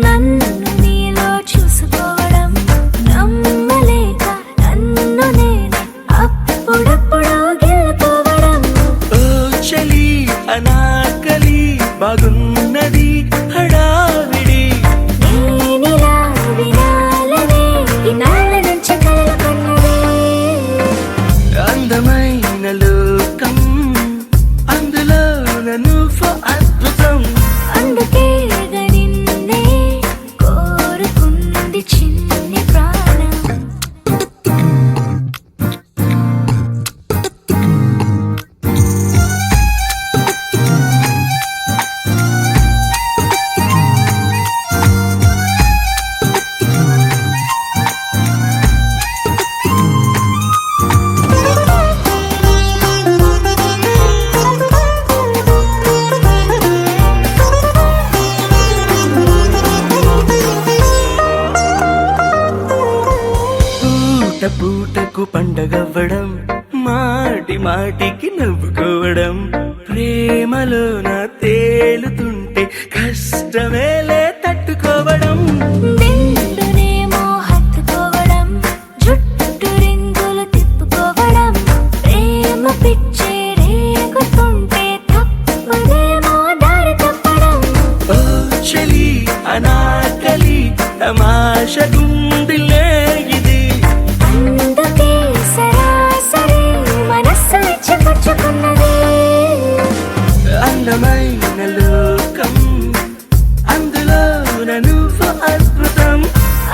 Speaker 8: నన్ను నీలో చూసుకోవడం నమ్మలేక నన్ను నేను అప్పుడప్పుడు గెలుకోవడం
Speaker 5: ఓ చలి అనాకలి బాగున్నది హడావిడి
Speaker 8: నేనిలా వినాలనే ఇన్నాళ్ళ నుంచి కలల కన్నదే
Speaker 5: అందమైన లోకం అందులో నువ్వు అద్భుతం తట్టుకోవడం ప్రేమలోన తేలుతుంటే కష్టమేలే తట్టుకోవడం
Speaker 8: దిండునేమో హత్తుకోవడం జుట్టు రింగులు తిప్పుకోవడం ప్రేమ పిచ్చే రేగుతుంటే తప్పదేమో దారి తప్పడం
Speaker 5: ఓ చలి అనాకలి తమాష గుండిలే ఇది
Speaker 8: అందుకే సరాసరి మనస్సు ఇచ్చిపుచ్చుకున్నది
Speaker 5: అందమైన లోకం అందులో నువ్వు అద్భుతం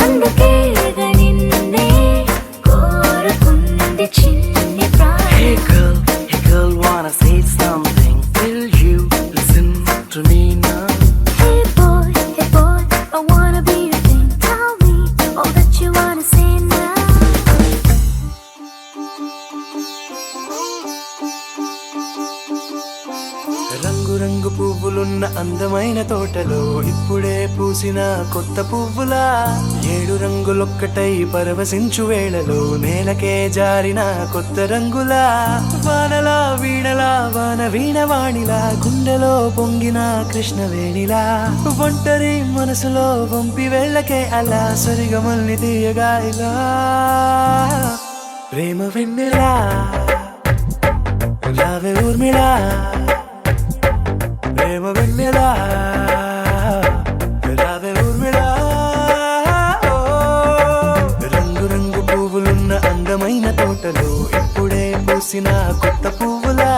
Speaker 8: అందుకే నిన్నే కోరుకుంది చిన్ని
Speaker 5: Hey
Speaker 8: ప్రాయం
Speaker 5: girl, wanna say something? Will you listen to me now?
Speaker 8: Hey boy, I wanna be your thing. Tell me all that you wanna say now.
Speaker 7: రంగు రంగు పువ్వులున్న అందమైన తోటలో ఇప్పుడే పూసిన కొత్త పువ్వులా 7 రంగులొక్కటై పరవశించు వేళలో నేలకే జారిన కొత్త రంగులా వానలా వీణలా వాన వీణవాణిలా గుండెలో పొంగిన కృష్ణవేణిలా ఒంటరి మనసులో వంపి వెళ్ళకే అలా సరిగమల్ని తీయగా ఇలా ప్రేమ వెన్నెలా రావే ఊర్మిళా ప్రేమ వెన్నెలా రావే ఊర్మిళా రంగు రంగు పువ్వులున్న అందమైన తోటలో ఇప్పుడే పూసిన కొత్త పువ్వులా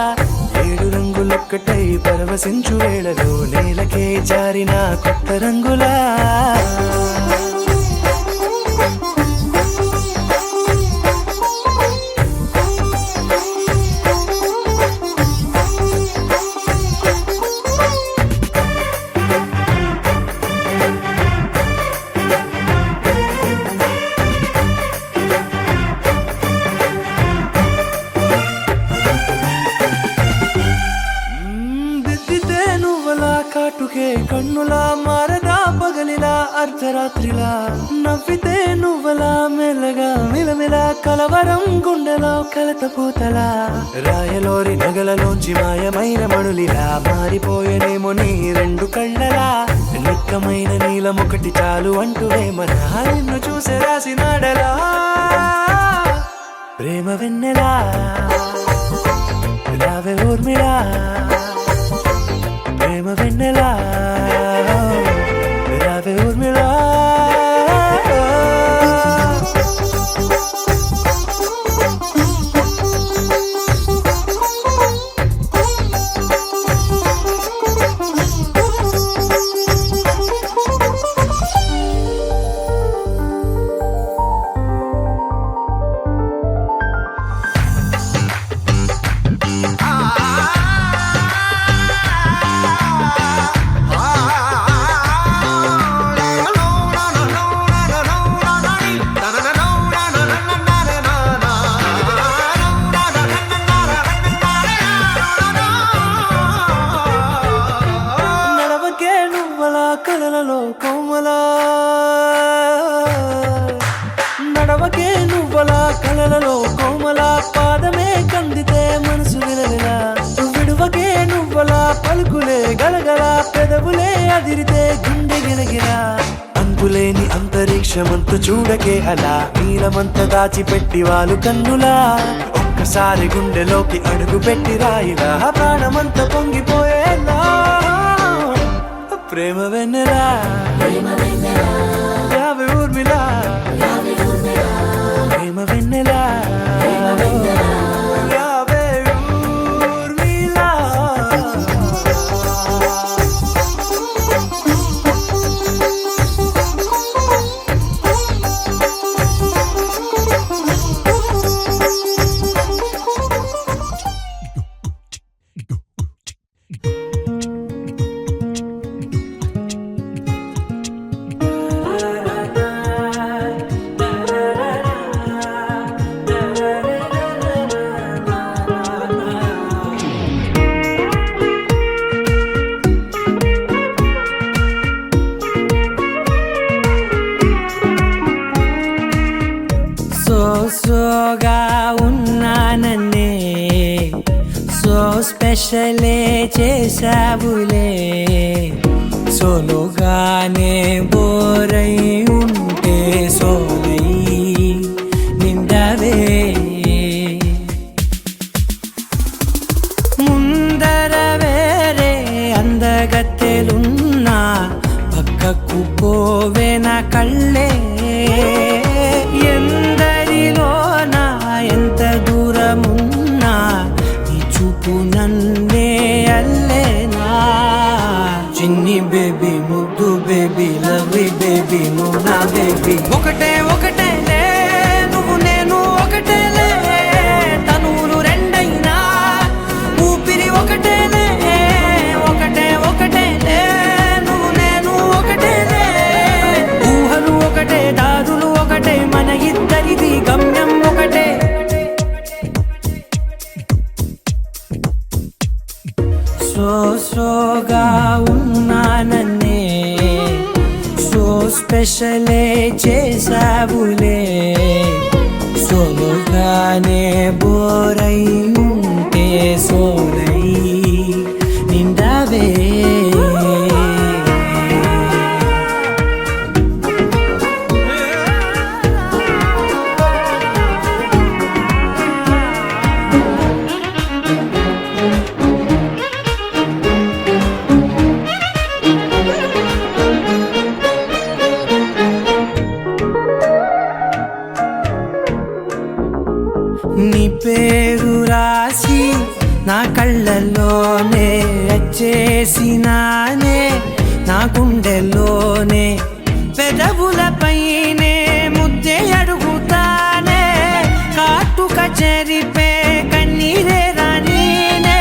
Speaker 7: 7 రంగులొక్కటై పరవశించు వేళలో నేలకే జారిన కొత్త రంగులా దిద్దితే నువ్వలా కాటుకే కన్నులా మారదా పగలిలా అర్ధరాత్రిలా నవ్వితే నువ్వలా మెల్లగా మిలమిలా కలవరం గుండెలో కలత పూతలా రాయలోరి నగలలోంచి మాయమైన మణులిలా మారిపోయేనేమో నీ 2 కళ్ళలా నిక్కమైన నీలమొకటి చాలు అంటూ వేమన నిన్ను చూసే రాసినాడలా ప్రేమ వెన్నెలా రావే ఊర్మిళా ప్రేమ వెన్నెలా రావే ఊర్మిళా నడవకే నువ్వలా కలలలో కోమలా నడవకే నువ్వలా కలలలో కోమలా పాదమే కందితే మనసు విలవిలా విడువకే నువ్వలా పలుకులే గలగల పెదవులే అదిరితే గుండె గిలగిలా అంతులేని అంతరిక్షమంతు చూడకే అలా నీలమంత దాచిపెట్టి వాళ్ళు కన్నులా ఒక్కసారి గుండెలోకి అడుగు పెట్టి రాయిలా ప్రాణమంత పొంగిపోయేలా ప్రేమ వెన్నెలా రావే ఊర్మిళా ప్రేమ వెన్నెలా రావే ఊర్మిళా
Speaker 3: స్పెషలే చేసావులే సోలోగానే బోరై ఉంటే సోలై నిండవే ముందర వేరే అందగత్తెలున్నా పక్కకు పోవే నా కళ్ళే ఎందరిలోనా ఎంత దూరమున్నా నీ చూపు నన్నే అల్లేనా చిన్ని బేబీ ముద్దు బేబీ లవ్లీ బేబీ నువ్వు నా బేబీ ఒకటే ఒకటేలే నువ్వు నేను ఒకటేలే తనువులు రెండైనా ఊపిరి ఒకటేలే ఒకటే ఒకటేలే నువ్వు నేను ఒకటేలే ఊహలు ఒకటే దారులు ఒకటే మన ఇద్దరిది గమ్యం ఒకటే సోగా ఉన్నానన్నే సో స్పెషలే చేసావులే సోలోగానే బోరై ఉంటే సోలై నిండవే నీ పేరు రాసి నా కళ్ళల్లోనే వచ్చేసినానే నా గుండెల్లోనే పెదవులపైనే ముద్దే అడుగుతానే కాటుక చెరిపే కన్నీరే రానీనే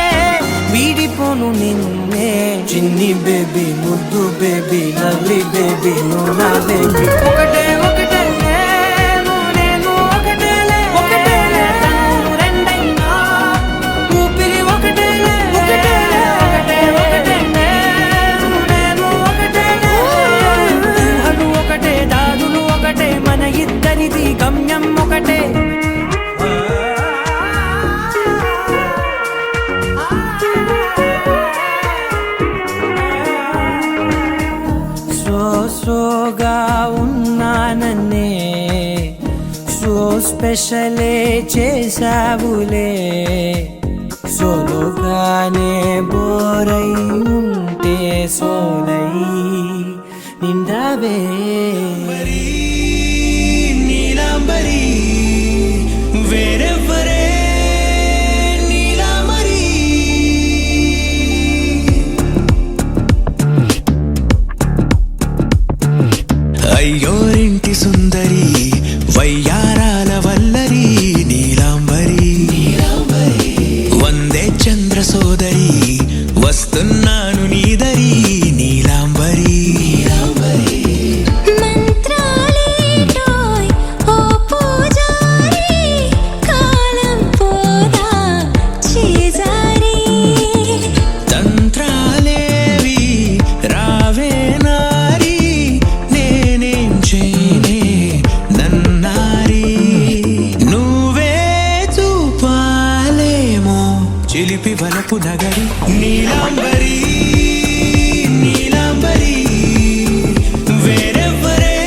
Speaker 3: వీడిపోను నిన్నే చిన్ని బేబీ ముద్దు బేబీ లవ్లీ బేబీ నువ్వు నా బేబీ ఒకటే ఒకటే మన ఇద్దరిది గమ్యం ఒకటే సోగా ఉన్నానన్నే సో స్పెషలే చేసావులే సోలోగానే బోరై ఉంటే సోలై నిండవే
Speaker 6: నీలాంబరి వేరెవ్వరే నీలాంబరి అయ్యోరింటి సుందరి వయ్యారాల వల్లరి నీలాంబరి వందే చంద్ర సోదరి వస్తున్నాను నీదరి నీలాంబరి
Speaker 8: మంత్రాలేటోయ్ ఓ పూజారి కాలం పోదా చేజారి
Speaker 6: తంత్రాలేవి రావే నారి నేనేం చేయనే నన్నారి నువ్వే చూపాలేమో చిలిపి వలపు నగరి నీలాంబరి నీలాంబరి వేరెవ్వరే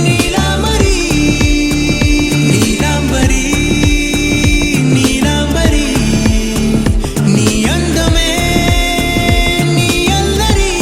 Speaker 6: నీలాంబరి నీలాంబరి నీలాంబరి నీ అందమే నీ అల్లరి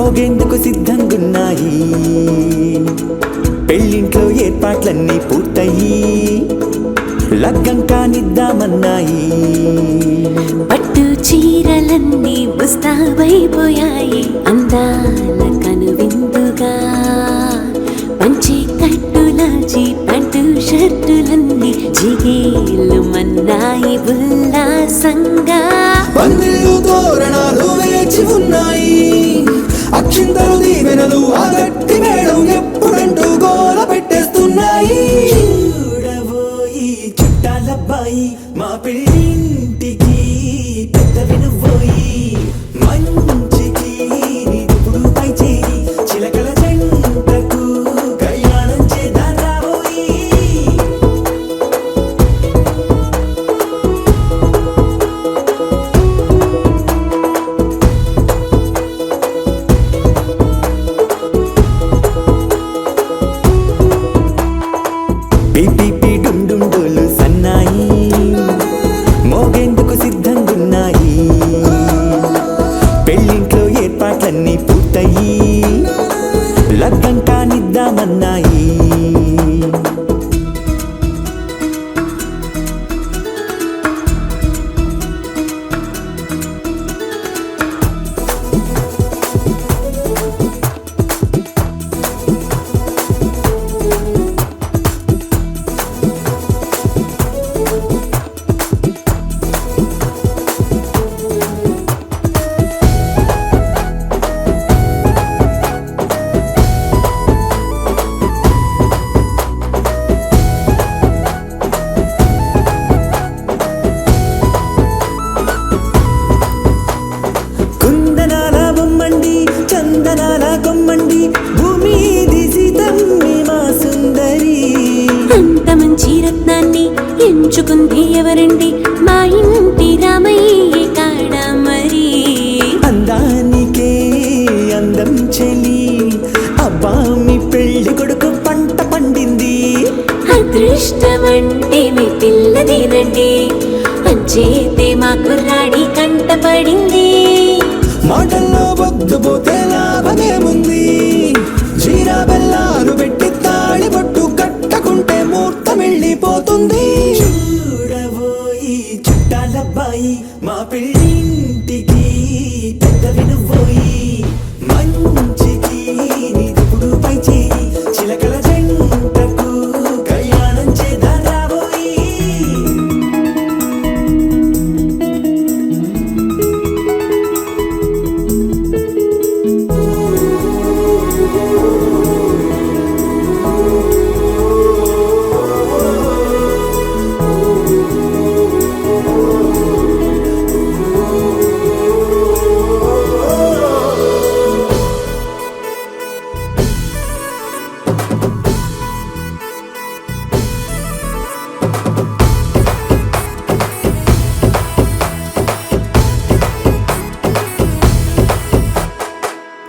Speaker 3: మోగేందుకు సిద్ధంగున్నాయి పెళ్ళింట్లో ఏర్పాట్లన్నీ పూర్తయి లగ్గం కానిద్దామన్నాయి
Speaker 8: పట్టు చీరలన్నీ ముస్తాబైపోయాయి అందాల కనువిందుగా పంచి కట్టులాచి ప్యాంటు షర్టులన్నీ జిగేలు మన్నాయి ఉల్లాసంగా
Speaker 6: పందిళ్ళు తోరణాలు వేచి ఉన్నాయి అక్షింతలు దీవెనలు ఆ గట్టి మేడం ఎప్పుడంటూ గోల పెట్టేస్తున్నాయి
Speaker 3: చూడబోయి చుట్టాలబ్బాయి మా పెళ్ళింటికి పెద్ద వినుబోయి మంచికి నిదుపుడు పై చేయి చిలకల జంటకు కళ్యాణం చేద్దాం రాబోయి పిపి డుండుండోలు సన్నాయి మోగేందుకు సిద్ధంగున్నాయి పెళ్ళింట్లో ఏర్పాట్లన్నీ పూర్తయి లగ్గం కానిద్దామన్నాయి కుందనాల బొమ్మండి చందనాల కొమ్మండి భూమి దిశితమ్మి మా సుందరి
Speaker 8: అంత మంచి రత్నాన్ని ఎంచుకుంది ఎవరండి మా ఇంటి రామయ్య కాడ మరి
Speaker 3: అందానికే అందం చెలి అబ్బా మీ పెళ్లి కొడుకు పంట పండింది
Speaker 8: అదృష్టమంటే మీ పిల్లదినండి అంచేతే మా కుర్రాడి కంట పడింది
Speaker 6: మాటల్లో బొద్దుపోతే లాభమేముంది జీరా బెల్లాలు పెట్టి తాళి బొట్టు కట్టకుంటే ముహూర్తం వెళ్ళిపోతుంది
Speaker 3: చూడబోయి చుట్టాలబ్బాయి మా పెళ్ళింటికి పెద్ద వినుబోయి మంచికి నిదుపుడు పై చేయి చిలకల జంటకు కళ్యాణం చేద్దాం రాబోయి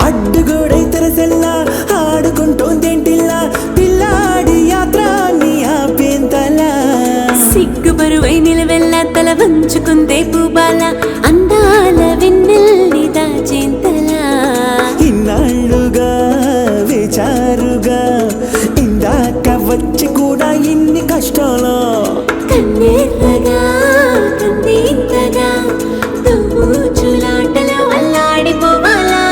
Speaker 3: అడ్డుగోడై తెరసెల్లా ఆడుకుంటోందేంటిల్లా పిల్లాడి యాత్ర నీ ఆపేంతలా
Speaker 8: సిగ్గు బరువై నిలవెల్లా తల వంచుకుందే పూబాల అందాల వెన్నెల్లి దాచేంతలా
Speaker 3: ఇన్నాళ్ళుగా వేచారుగా ఇందాక వచ్చి కూడా ఇన్ని కష్టాలు
Speaker 8: కన్నెర్రగా కందింతగా దుమ్ముచులాటలో అల్లాడిపోవాలా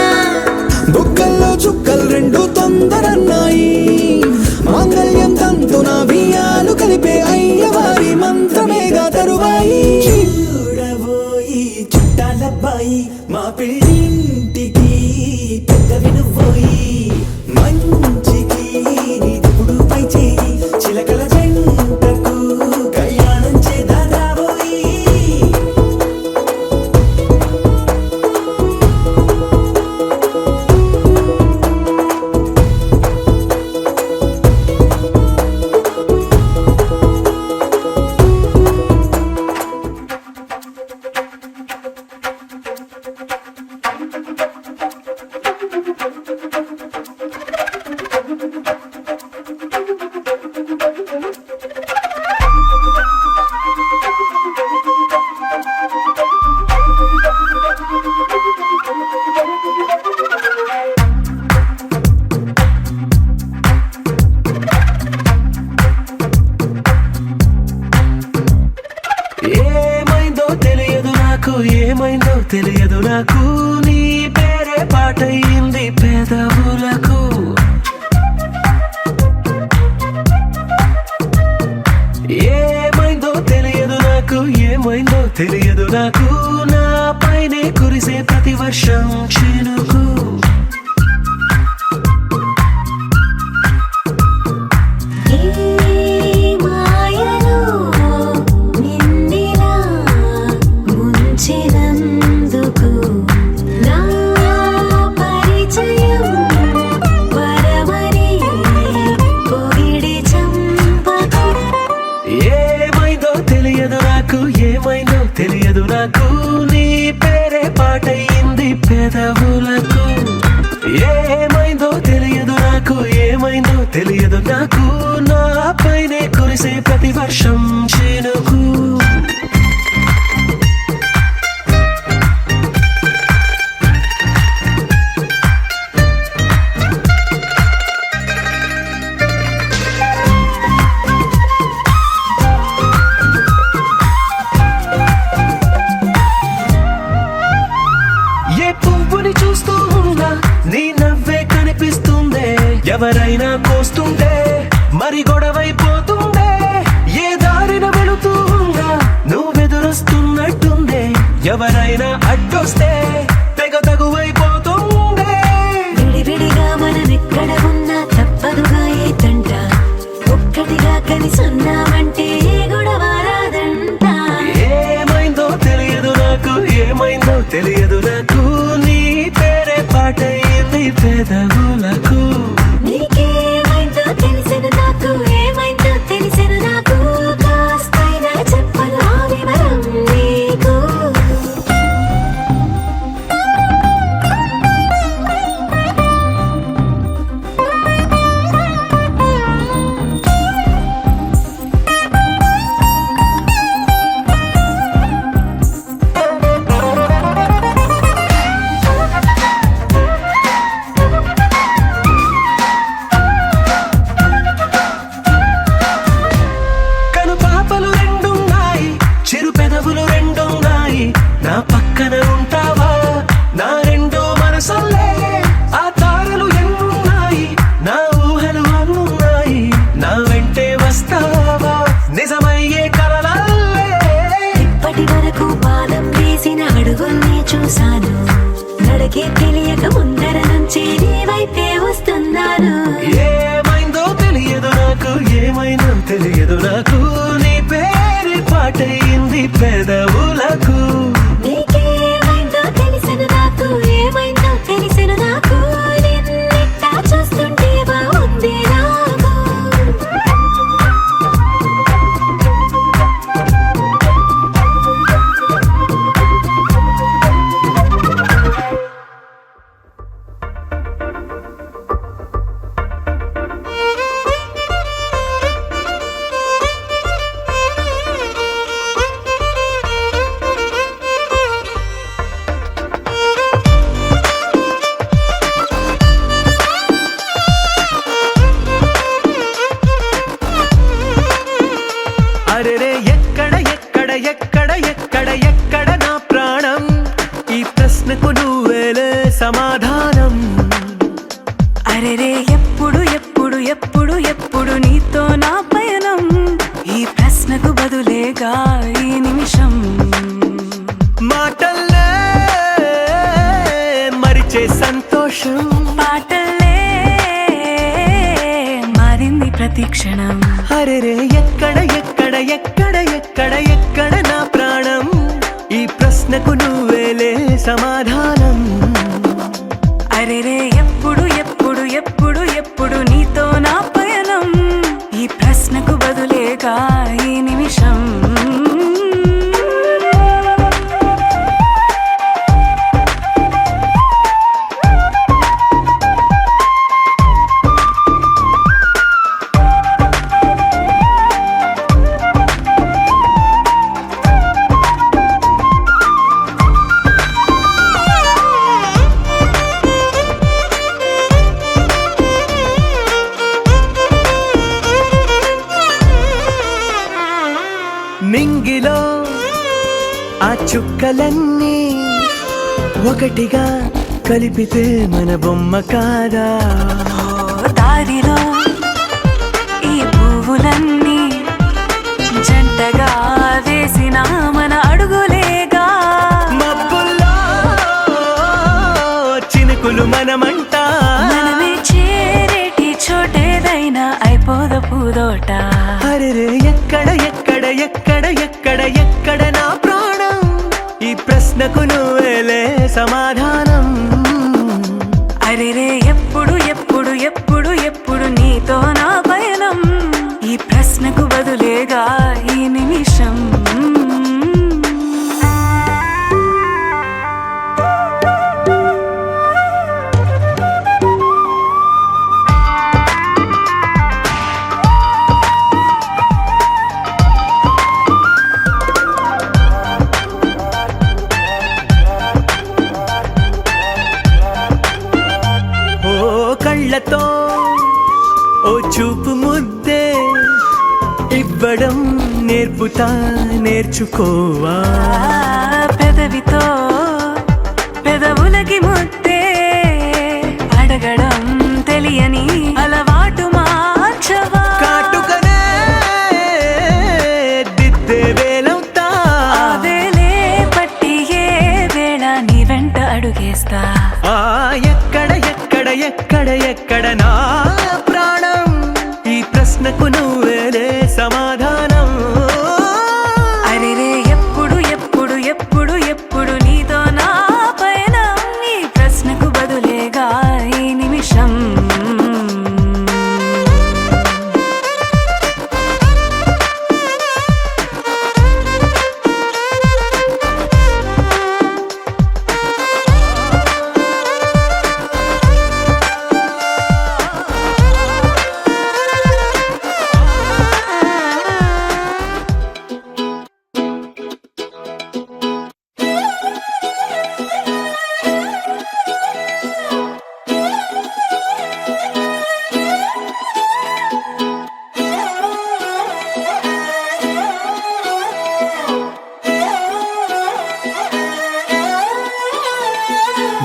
Speaker 6: బుక్కల్లో చుక్కలు రెండు తొందరన్నాయి మాంగళ్యం తంతున బియ్యాలు కలిపే అయ్యవారి మంత్రమేగా తరువాయి
Speaker 3: చూడబోయి చుట్టాలబ్బాయి మా పెళ్ళింటికి పెద్ద వినుబోయి మంచికి నిదుపుడు పై చేయి చిలకల జంటకు
Speaker 5: నాకు నీ పేరే పాటయింది పెదవులకు. ఏమైందో తెలియదు నాకు, ఏమైందో తెలియదు నాకు, నా పైనే కురిసే ప్రతి వర్షం చినుకు. ఏమైందో తెలియదు నాకు నీ పేరే పాటయింది పెదవులకు. ఏమైందో తెలియదు నాకు, ఏమైందో తెలియదు నాకు, నా పైనే కురిసే ప్రతి వర్షం చినుకు. చూస్తూ ఉన్నా నీ నవ్వే కనిపిస్తుందే, ఎవరైనా కోస్తుంటే మరి గొడవైపోతుందే, ఏ దారిన వెళుతూ ఉన్నా నువ్వెదురొస్తున్నట్టుందే, ఎవరైనా అడ్డొస్తే తెగ తగువైపోతుందే.
Speaker 1: విడివిడిగా మనమెక్కడ ఉన్నా తప్పదుగా ఏ తంట, ఒక్కటిగా కలిసున్నామంటే గొడవ రాదంట.
Speaker 5: ఏమైందో తెలియదు నాకు, ఏమైందో తెలియదు నాకు, నీ పేరే పాటయింది పెదవులకు.
Speaker 1: నీకేమైందో తెలిసిన నాకు, ఏమైందో తెలిసిన నాకు, కాస్తైనా చెప్పను ఆ వివరం నీకు.
Speaker 5: నా పక్కన ఉంటావా నా రెండో మనసల్లే, ఆ తారలు ఎన్నున్నాయి నా ఊహలు అన్నున్నాయి, నా వెంటే వస్తావా నిజమయ్యే కలలల్లే.
Speaker 1: ఇప్పటి వరకు పాదం వేసిన అడుగుల్ని చూశాను, నడకే తెలియక ముందర నుంచి నీ వైపే వస్తున్నాను.
Speaker 5: ఏమైందో తెలియదు నాకు, ఏమైందో తెలియదు నాకు, నీ పేరు పాటయింది పెదవులకు.
Speaker 1: నీకేమైందో తెలిసిన నాకు, ఏమైందో తెలిసిన నాకు, నిన్నిట్టా చూస్తుంటే బాగుంది నాకు.
Speaker 5: అరెరే ఎక్కడ ఎక్కడ ఎక్కడ ఎక్కడ ఎక్కడ నా ప్రాణం, ఈ ప్రశ్నకు నువ్వేలే సమాధానం.
Speaker 9: అరెరే ఎప్పుడు ఎప్పుడు ఎప్పుడు ఎప్పుడు నీతో నా పయనం, ఈ ప్రశ్నకు బదులేగా ఈ నిమిషం.
Speaker 5: మాటల్లే మరిచే సంతోషం,
Speaker 9: పాటల్లే మారింది ప్రతి క్షణం.
Speaker 5: అరెరే ఎక్కడ ఎక్కడ ఎక్కడ ఎక్కడ ఎక్కడ నా ప్రాణం, ఈ ప్రశ్నకు నువ్వేలే సమాధానం.
Speaker 9: అరెరే ఎప్పుడు ఎప్పుడు ఎప్పుడు ఎప్పుడు నీతో నా పయనం, ఈ ప్రశ్నకు బదులేగా ఈ నిమిషం.
Speaker 5: నింగిలో ఆ చుక్కలన్నీ
Speaker 7: ఒకటిగా కలిపితే మన బొమ్మ కాదా?
Speaker 9: దారిలో ఈ పువ్వులన్నీ జంటగా వేసిన మన అడుగులేగా.
Speaker 7: మబ్బుల్లో చినుకులు మనమంట,
Speaker 9: మనమే చేరేటి చోటేదైనా అయిపోద పూదోట.
Speaker 7: అరెరే ఎక్కడ ఎక్కడ ఎక్కడ ఎక్కడ ఎక్కడ నా ప్రాణం? ఈ ప్రశ్నకు నువ్వేలే సమాధానం.
Speaker 9: అరెరే ఎప్పుడు ఎప్పుడు ఎప్పుడు ఎప్పుడు నీతో నా పయనం? ఈ ప్రశ్నకు బదులేగా ఈ నిమిషం.
Speaker 7: కళ్ళతో ఓ చూపు ముద్దే ఇవ్వడం నేర్పుతా, నేర్చుకోవా.
Speaker 9: పెదవితో పెదవులకి ముద్దే అడగడం తెలియని అలవాటు మార్చవా.
Speaker 7: కాటుకనే దిద్దే వేలవుతా,
Speaker 9: ఆ వేలే పట్టి ఏ వేళ నీ వెంట అడుగేస్తా.
Speaker 7: ఎక్కడ ఎక్కడ ఎక్కడ ఎక్కడ నా ప్రాణం? ఈ ప్రశ్నకు నువ్వేలే సమాధానం.
Speaker 9: అరెరే ఎప్పుడు ఎప్పుడు ఎప్పుడు ఎప్పుడు నీతో నా పైన? ఈ ప్రశ్నకు బదులేగా ఈ నిమిషం.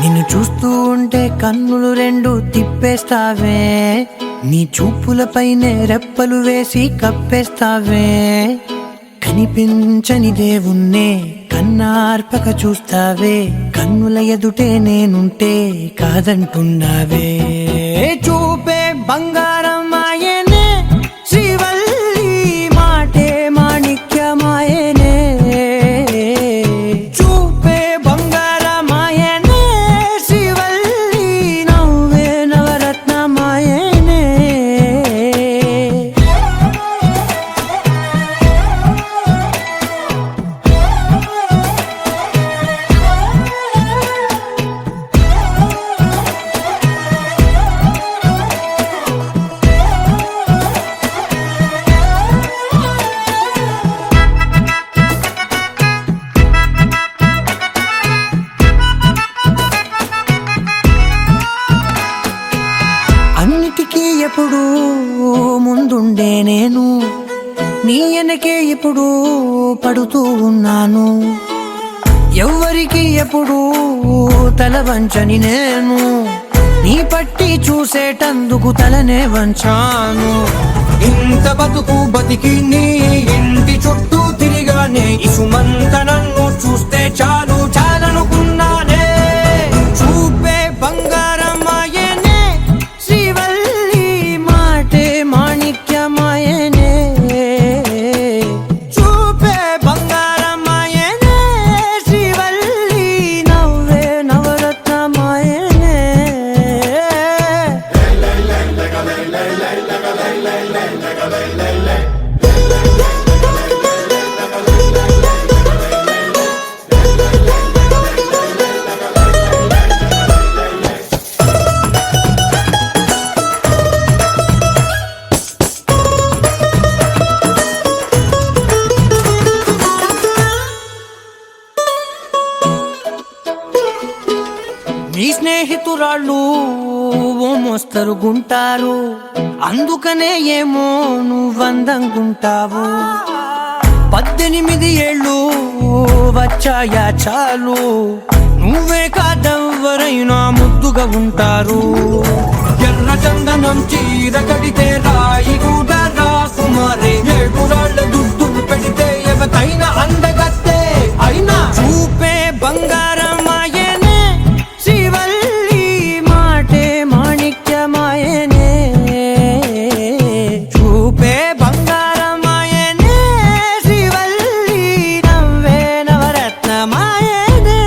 Speaker 2: నిన్ను చూస్తూ ఉంటే కన్నులు రెండు తిప్పేస్తావే, నీ చూపులపైనే రెప్పలు వేసి కప్పేస్తావే. కనిపించని దేవుణ్ణే కన్నార్పక చూస్తావే, కన్నుల ఎదుటే నేనుంటే కాదంటున్నావే. చూపే బంగారం ఆయనే, శ్రీవల్లి మాటే మాణిక్యమాయనే. చూపే బంగారమాయనే, శ్రీవల్లి నవ్వే నవరత్నమాయనే. అన్నిటికీ ఎప్పుడు ముందుండే నేను, నీ వెనకే ఎప్పుడు పడుతూ ఉన్నాను. ఎవ్వరికి ఎప్పుడు తల వంచని నేను, నీ పట్టి చూసేటందుకు తలనే వంచాను. ఇంత బతుకు బతికి నీ ఇంటి చుట్టూ తిరిగానే, ఇసుమంత నన్ను చూస్తే చాలు చాలనుకున్నానే. చూపే బంగారమాయనే, శ్రీవల్లి మాటే మాణిక్యమాయనే. చూపే బంగారమాయనే, శ్రీవల్లి నవ్వే నవరత్నమాయనే. నీ స్నేహితురాళ్ళు ఓ మోస్తరు గుంటారు, అందుకనే ఏమో నువ్వందంగుంటావు. 18 ఏళ్ళు వచ్చాయా చాలు, నువ్వే కాదెవ్వరైనా ముద్దుగా ఉంటారు. ఎర్ర చందనం చీర కడితే రాయి కూడా రాకుమారే, ఏడురాళ్ళ దుద్దులు పెడితే ఎవతైనా అందగత్తే అయినా చూపే బంగారమాయనే, శ్రీవల్లి మాటే మాణిక్యమాయనే. చూపే బంగారమాయనే, శ్రీవల్లి నవ్వే నవరత్నమాయనే.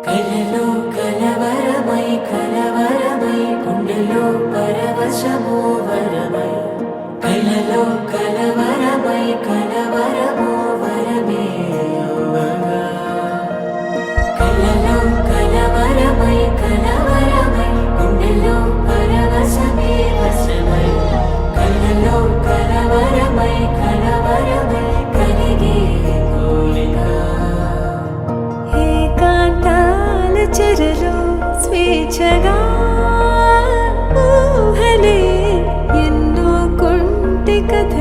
Speaker 1: కలలో కలవరమై కలవరమై గుండెలో పరవశమో వరమై, కలలో కలవరమై కలవరమో వరమే యువగా. కలలో కలవరమై కలవరమై గుండెలో పరవశమే వశమై, కలలో కలవరమై కలవరమై కలిగే కోరిక.
Speaker 9: ఏకాంతాల చెరలో స్వేచ్ఛగా ఊహలే ఎన్నో కొంటి కథ